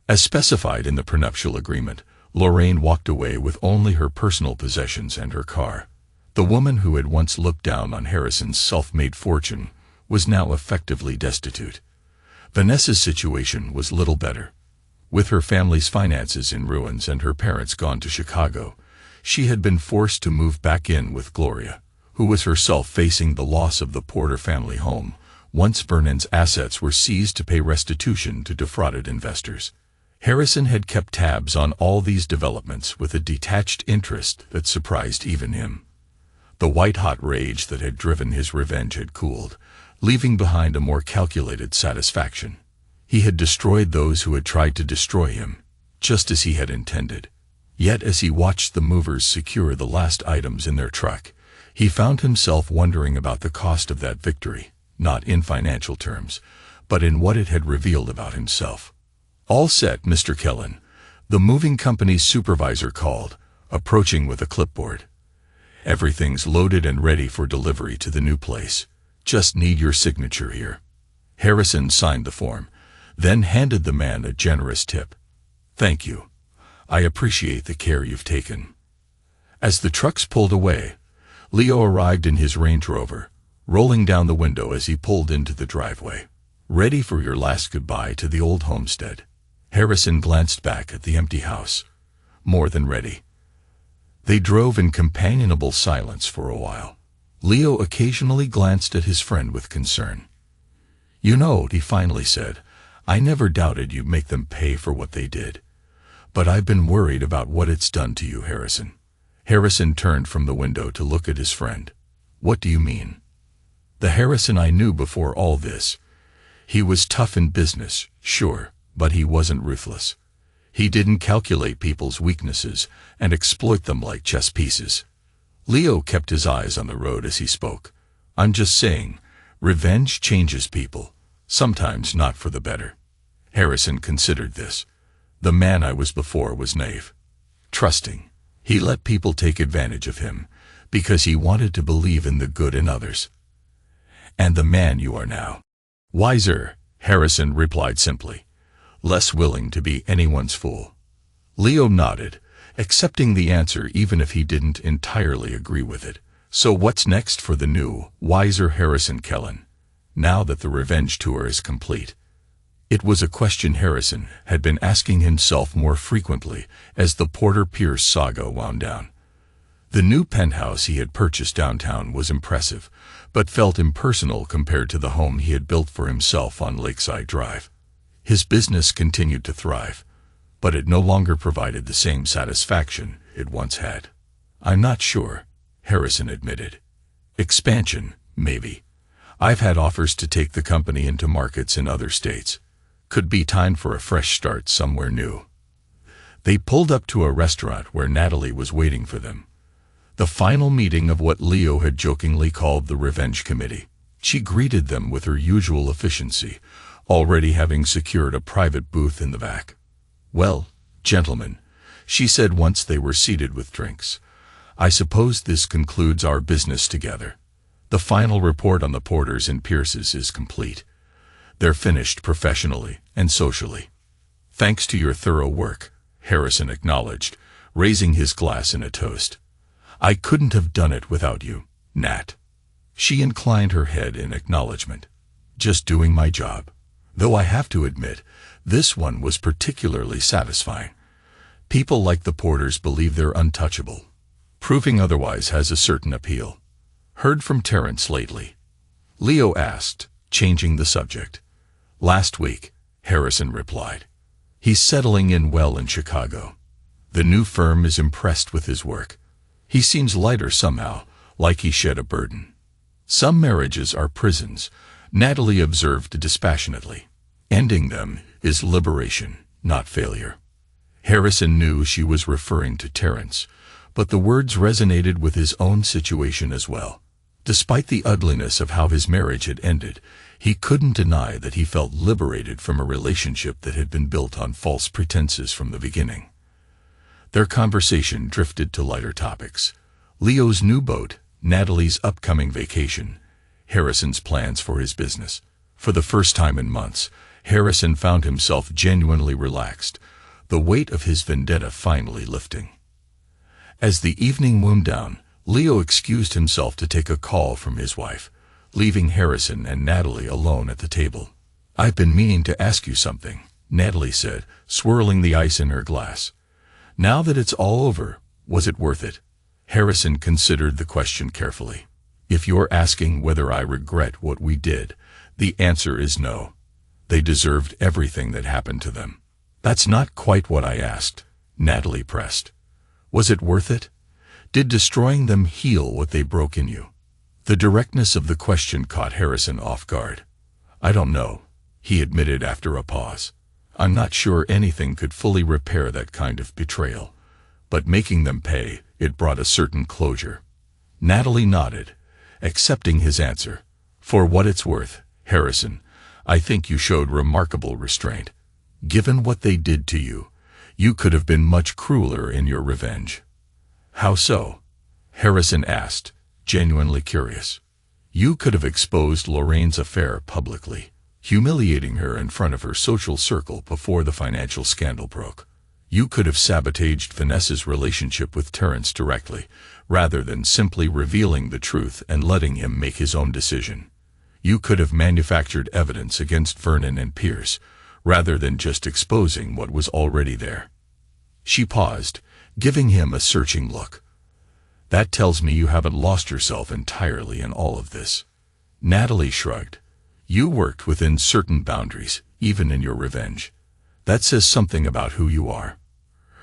Speaker 1: As specified in the prenuptial agreement, Lorraine walked away with only her personal possessions and her car. The woman who had once looked down on Harrison's self-made fortune was now effectively destitute. Vanessa's situation was little better. With her family's finances in ruins and her parents gone to Chicago, she had been forced to move back in with Gloria, who was herself facing the loss of the Porter family home, once Vernon's assets were seized to pay restitution to defrauded investors. Harrison had kept tabs on all these developments with a detached interest that surprised even him. The white-hot rage that had driven his revenge had cooled, leaving behind a more calculated satisfaction. He had destroyed those who had tried to destroy him, just as he had intended. Yet as he watched the movers secure the last items in their truck, he found himself wondering about the cost of that victory, not in financial terms, but in what it had revealed about himself. "All set, Mr. Kellen," the moving company's supervisor called, approaching with a clipboard. "Everything's loaded and ready for delivery to the new place. Just need your signature here." Harrison signed the form, then handed the man a generous tip. "Thank you. I appreciate the care you've taken." As the trucks pulled away, Leo arrived in his Range Rover, rolling down the window as he pulled into the driveway. "Ready for your last goodbye to the old homestead?" Harrison glanced back at the empty house. "More than ready." They drove in companionable silence for a while. Leo occasionally glanced at his friend with concern. "You know," he finally said, "I never doubted you'd make them pay for what they did. But I've been worried about what it's done to you, Harrison." Harrison turned from the window to look at his friend. "What do you mean?" "The Harrison I knew before all this. He was tough in business, sure, but he wasn't ruthless. He didn't calculate people's weaknesses and exploit them like chess pieces." Leo kept his eyes on the road as he spoke. "I'm just saying, revenge changes people, sometimes not for the better." Harrison considered this. "The man I was before was naive, trusting. He let people take advantage of him because he wanted to believe in the good in others. And the man you are now?" "Wiser," Harrison replied simply, "less willing to be anyone's fool." Leo nodded, accepting the answer even if he didn't entirely agree with it. "So what's next for the new, wiser Harrison Kellen, now that the revenge tour is complete?" It was a question Harrison had been asking himself more frequently as the Porter Pierce saga wound down. The new penthouse he had purchased downtown was impressive, but felt impersonal compared to the home he had built for himself on Lakeside Drive. His business continued to thrive, but it no longer provided the same satisfaction it once had. "I'm not sure," Harrison admitted. "Expansion, maybe. I've had offers to take the company into markets in other states. Could be time for a fresh start somewhere new." They pulled up to a restaurant where Natalie was waiting for them. The final meeting of what Leo had jokingly called the Revenge Committee. She greeted them with her usual efficiency, already having secured a private booth in the back. "Well, gentlemen," she said once they were seated with drinks, "I suppose this concludes our business together. The final report on the Porters and Pierces is complete. They're finished professionally and socially." "Thanks to your thorough work," Harrison acknowledged, raising his glass in a toast. "I couldn't have done it without you, Nat." She inclined her head in acknowledgement. "Just doing my job. Though I have to admit, this one was particularly satisfying. People like the Porters believe they're untouchable. Proving otherwise has a certain appeal." "Heard from Terrence lately?" Leo asked, changing the subject. "Last week," Harrison replied. "He's settling in well in Chicago. The new firm is impressed with his work. He seems lighter somehow, like he shed a burden." "Some marriages are prisons," Natalie observed dispassionately. "Ending them is liberation, not failure." Harrison knew she was referring to Terrence, but the words resonated with his own situation as well. Despite the ugliness of how his marriage had ended, he couldn't deny that he felt liberated from a relationship that had been built on false pretenses from the beginning. Their conversation drifted to lighter topics. Leo's new boat, Natalie's upcoming vacation, Harrison's plans for his business. For the first time in months, Harrison found himself genuinely relaxed, the weight of his vendetta finally lifting. As the evening wound down, Leo excused himself to take a call from his wife, leaving Harrison and Natalie alone at the table. "I've been meaning to ask you something," Natalie said, swirling the ice in her glass. "Now that it's all over, was it worth it?" Harrison considered the question carefully. "If you're asking whether I regret what we did, the answer is no. They deserved everything that happened to them." "That's not quite what I asked," Natalie pressed. "Was it worth it? Did destroying them heal what they broke in you? The directness of the question caught Harrison off guard. I don't know, he admitted after a pause. I'm not sure anything could fully repair that kind of betrayal. But making them pay, it brought a certain closure. Natalie nodded, accepting his answer. For what it's worth, Harrison, I think you showed remarkable restraint. Given what they did to you, you could have been much crueler in your revenge. How so? Harrison asked, genuinely curious. You could have exposed Lorraine's affair publicly, humiliating her in front of her social circle before the financial scandal broke. You could have sabotaged Vanessa's relationship with Terrence directly, rather than simply revealing the truth and letting him make his own decision. You could have manufactured evidence against Vernon and Pierce, rather than just exposing what was already there. She paused, giving him a searching look. That tells me you haven't lost yourself entirely in all of this. Natalie shrugged. You worked within certain boundaries, even in your revenge. That says something about who you are.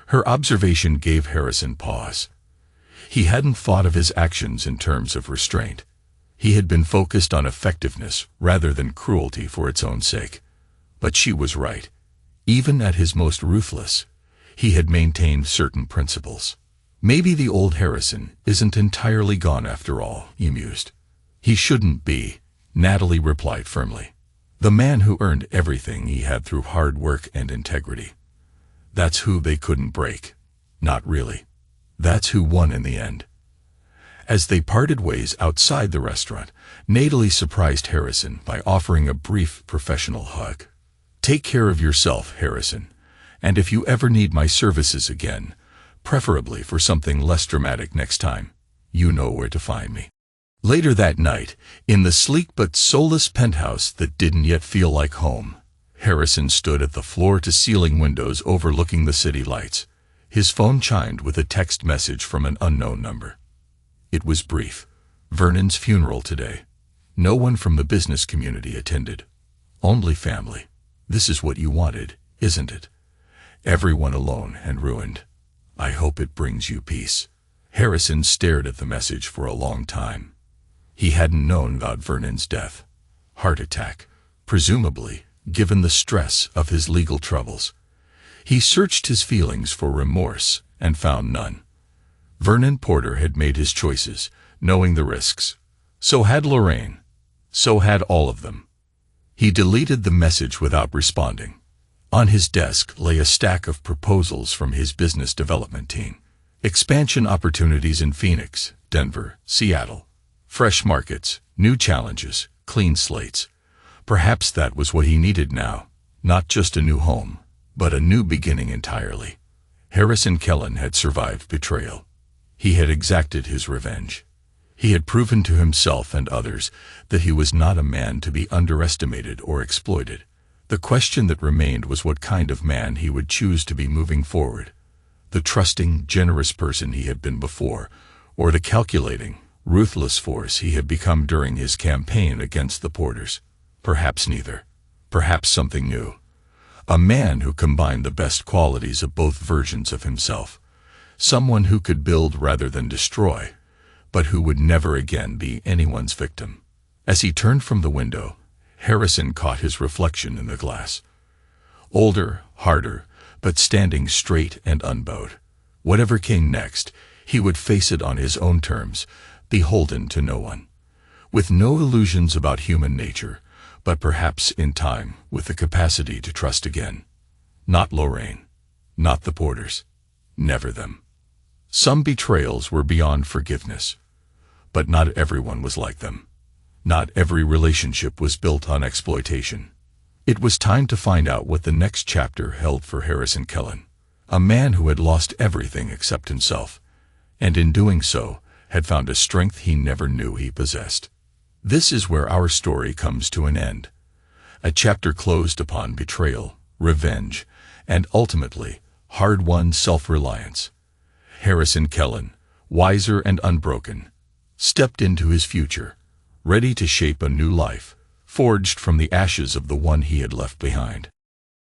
Speaker 1: Her observation gave Harrison pause. He hadn't thought of his actions in terms of restraint. He had been focused on effectiveness rather than cruelty for its own sake. But she was right. Even at his most ruthless, he had maintained certain principles. Maybe the old Harrison isn't entirely gone after all, he mused. He shouldn't be, Natalie replied firmly. The man who earned everything he had through hard work and integrity. That's who they couldn't break. Not really. That's who won in the end. As they parted ways outside the restaurant, Natalie surprised Harrison by offering a brief professional hug. Take care of yourself, Harrison, and if you ever need my services again, preferably for something less dramatic next time, you know where to find me. Later that night, in the sleek but soulless penthouse that didn't yet feel like home, Harrison stood at the floor-to-ceiling windows overlooking the city lights. His phone chimed with a text message from an unknown number. It was brief. Vernon's funeral today. No one from the business community attended. Only family. This is what you wanted, isn't it? Everyone alone and ruined. I hope it brings you peace. Harrison stared at the message for a long time. He hadn't known about Vernon's death. Heart attack, presumably, given the stress of his legal troubles. He searched his feelings for remorse and found none. Vernon Porter had made his choices, knowing the risks. So had Lorraine. So had all of them. He deleted the message without responding. On his desk lay a stack of proposals from his business development team. Expansion opportunities in Phoenix, Denver, Seattle. Fresh markets, new challenges, clean slates. Perhaps that was what he needed now. Not just a new home, but a new beginning entirely. Harrison Kellen had survived betrayal. He had exacted his revenge. He had proven to himself and others that he was not a man to be underestimated or exploited. The question that remained was what kind of man he would choose to be moving forward. The trusting, generous person he had been before, or the calculating, ruthless force he had become during his campaign against the Porters. Perhaps neither. Perhaps something new. A man who combined the best qualities of both versions of himself. Someone who could build rather than destroy, but who would never again be anyone's victim. As he turned from the window, Harrison caught his reflection in the glass. Older, harder, but standing straight and unbowed. Whatever came next, he would face it on his own terms, beholden to no one. With no illusions about human nature, but perhaps in time with the capacity to trust again. Not Lorraine. Not the Porters. Never them. Some betrayals were beyond forgiveness. But not everyone was like them. Not every relationship was built on exploitation. It was time to find out what the next chapter held for Harrison Kellen, a man who had lost everything except himself, and in doing so, had found a strength he never knew he possessed. This is where our story comes to an end. A chapter closed upon betrayal, revenge, and ultimately, hard-won self-reliance. Harrison Kellen, wiser and unbroken, stepped into his future, ready to shape a new life, forged from the ashes of the one he had left behind.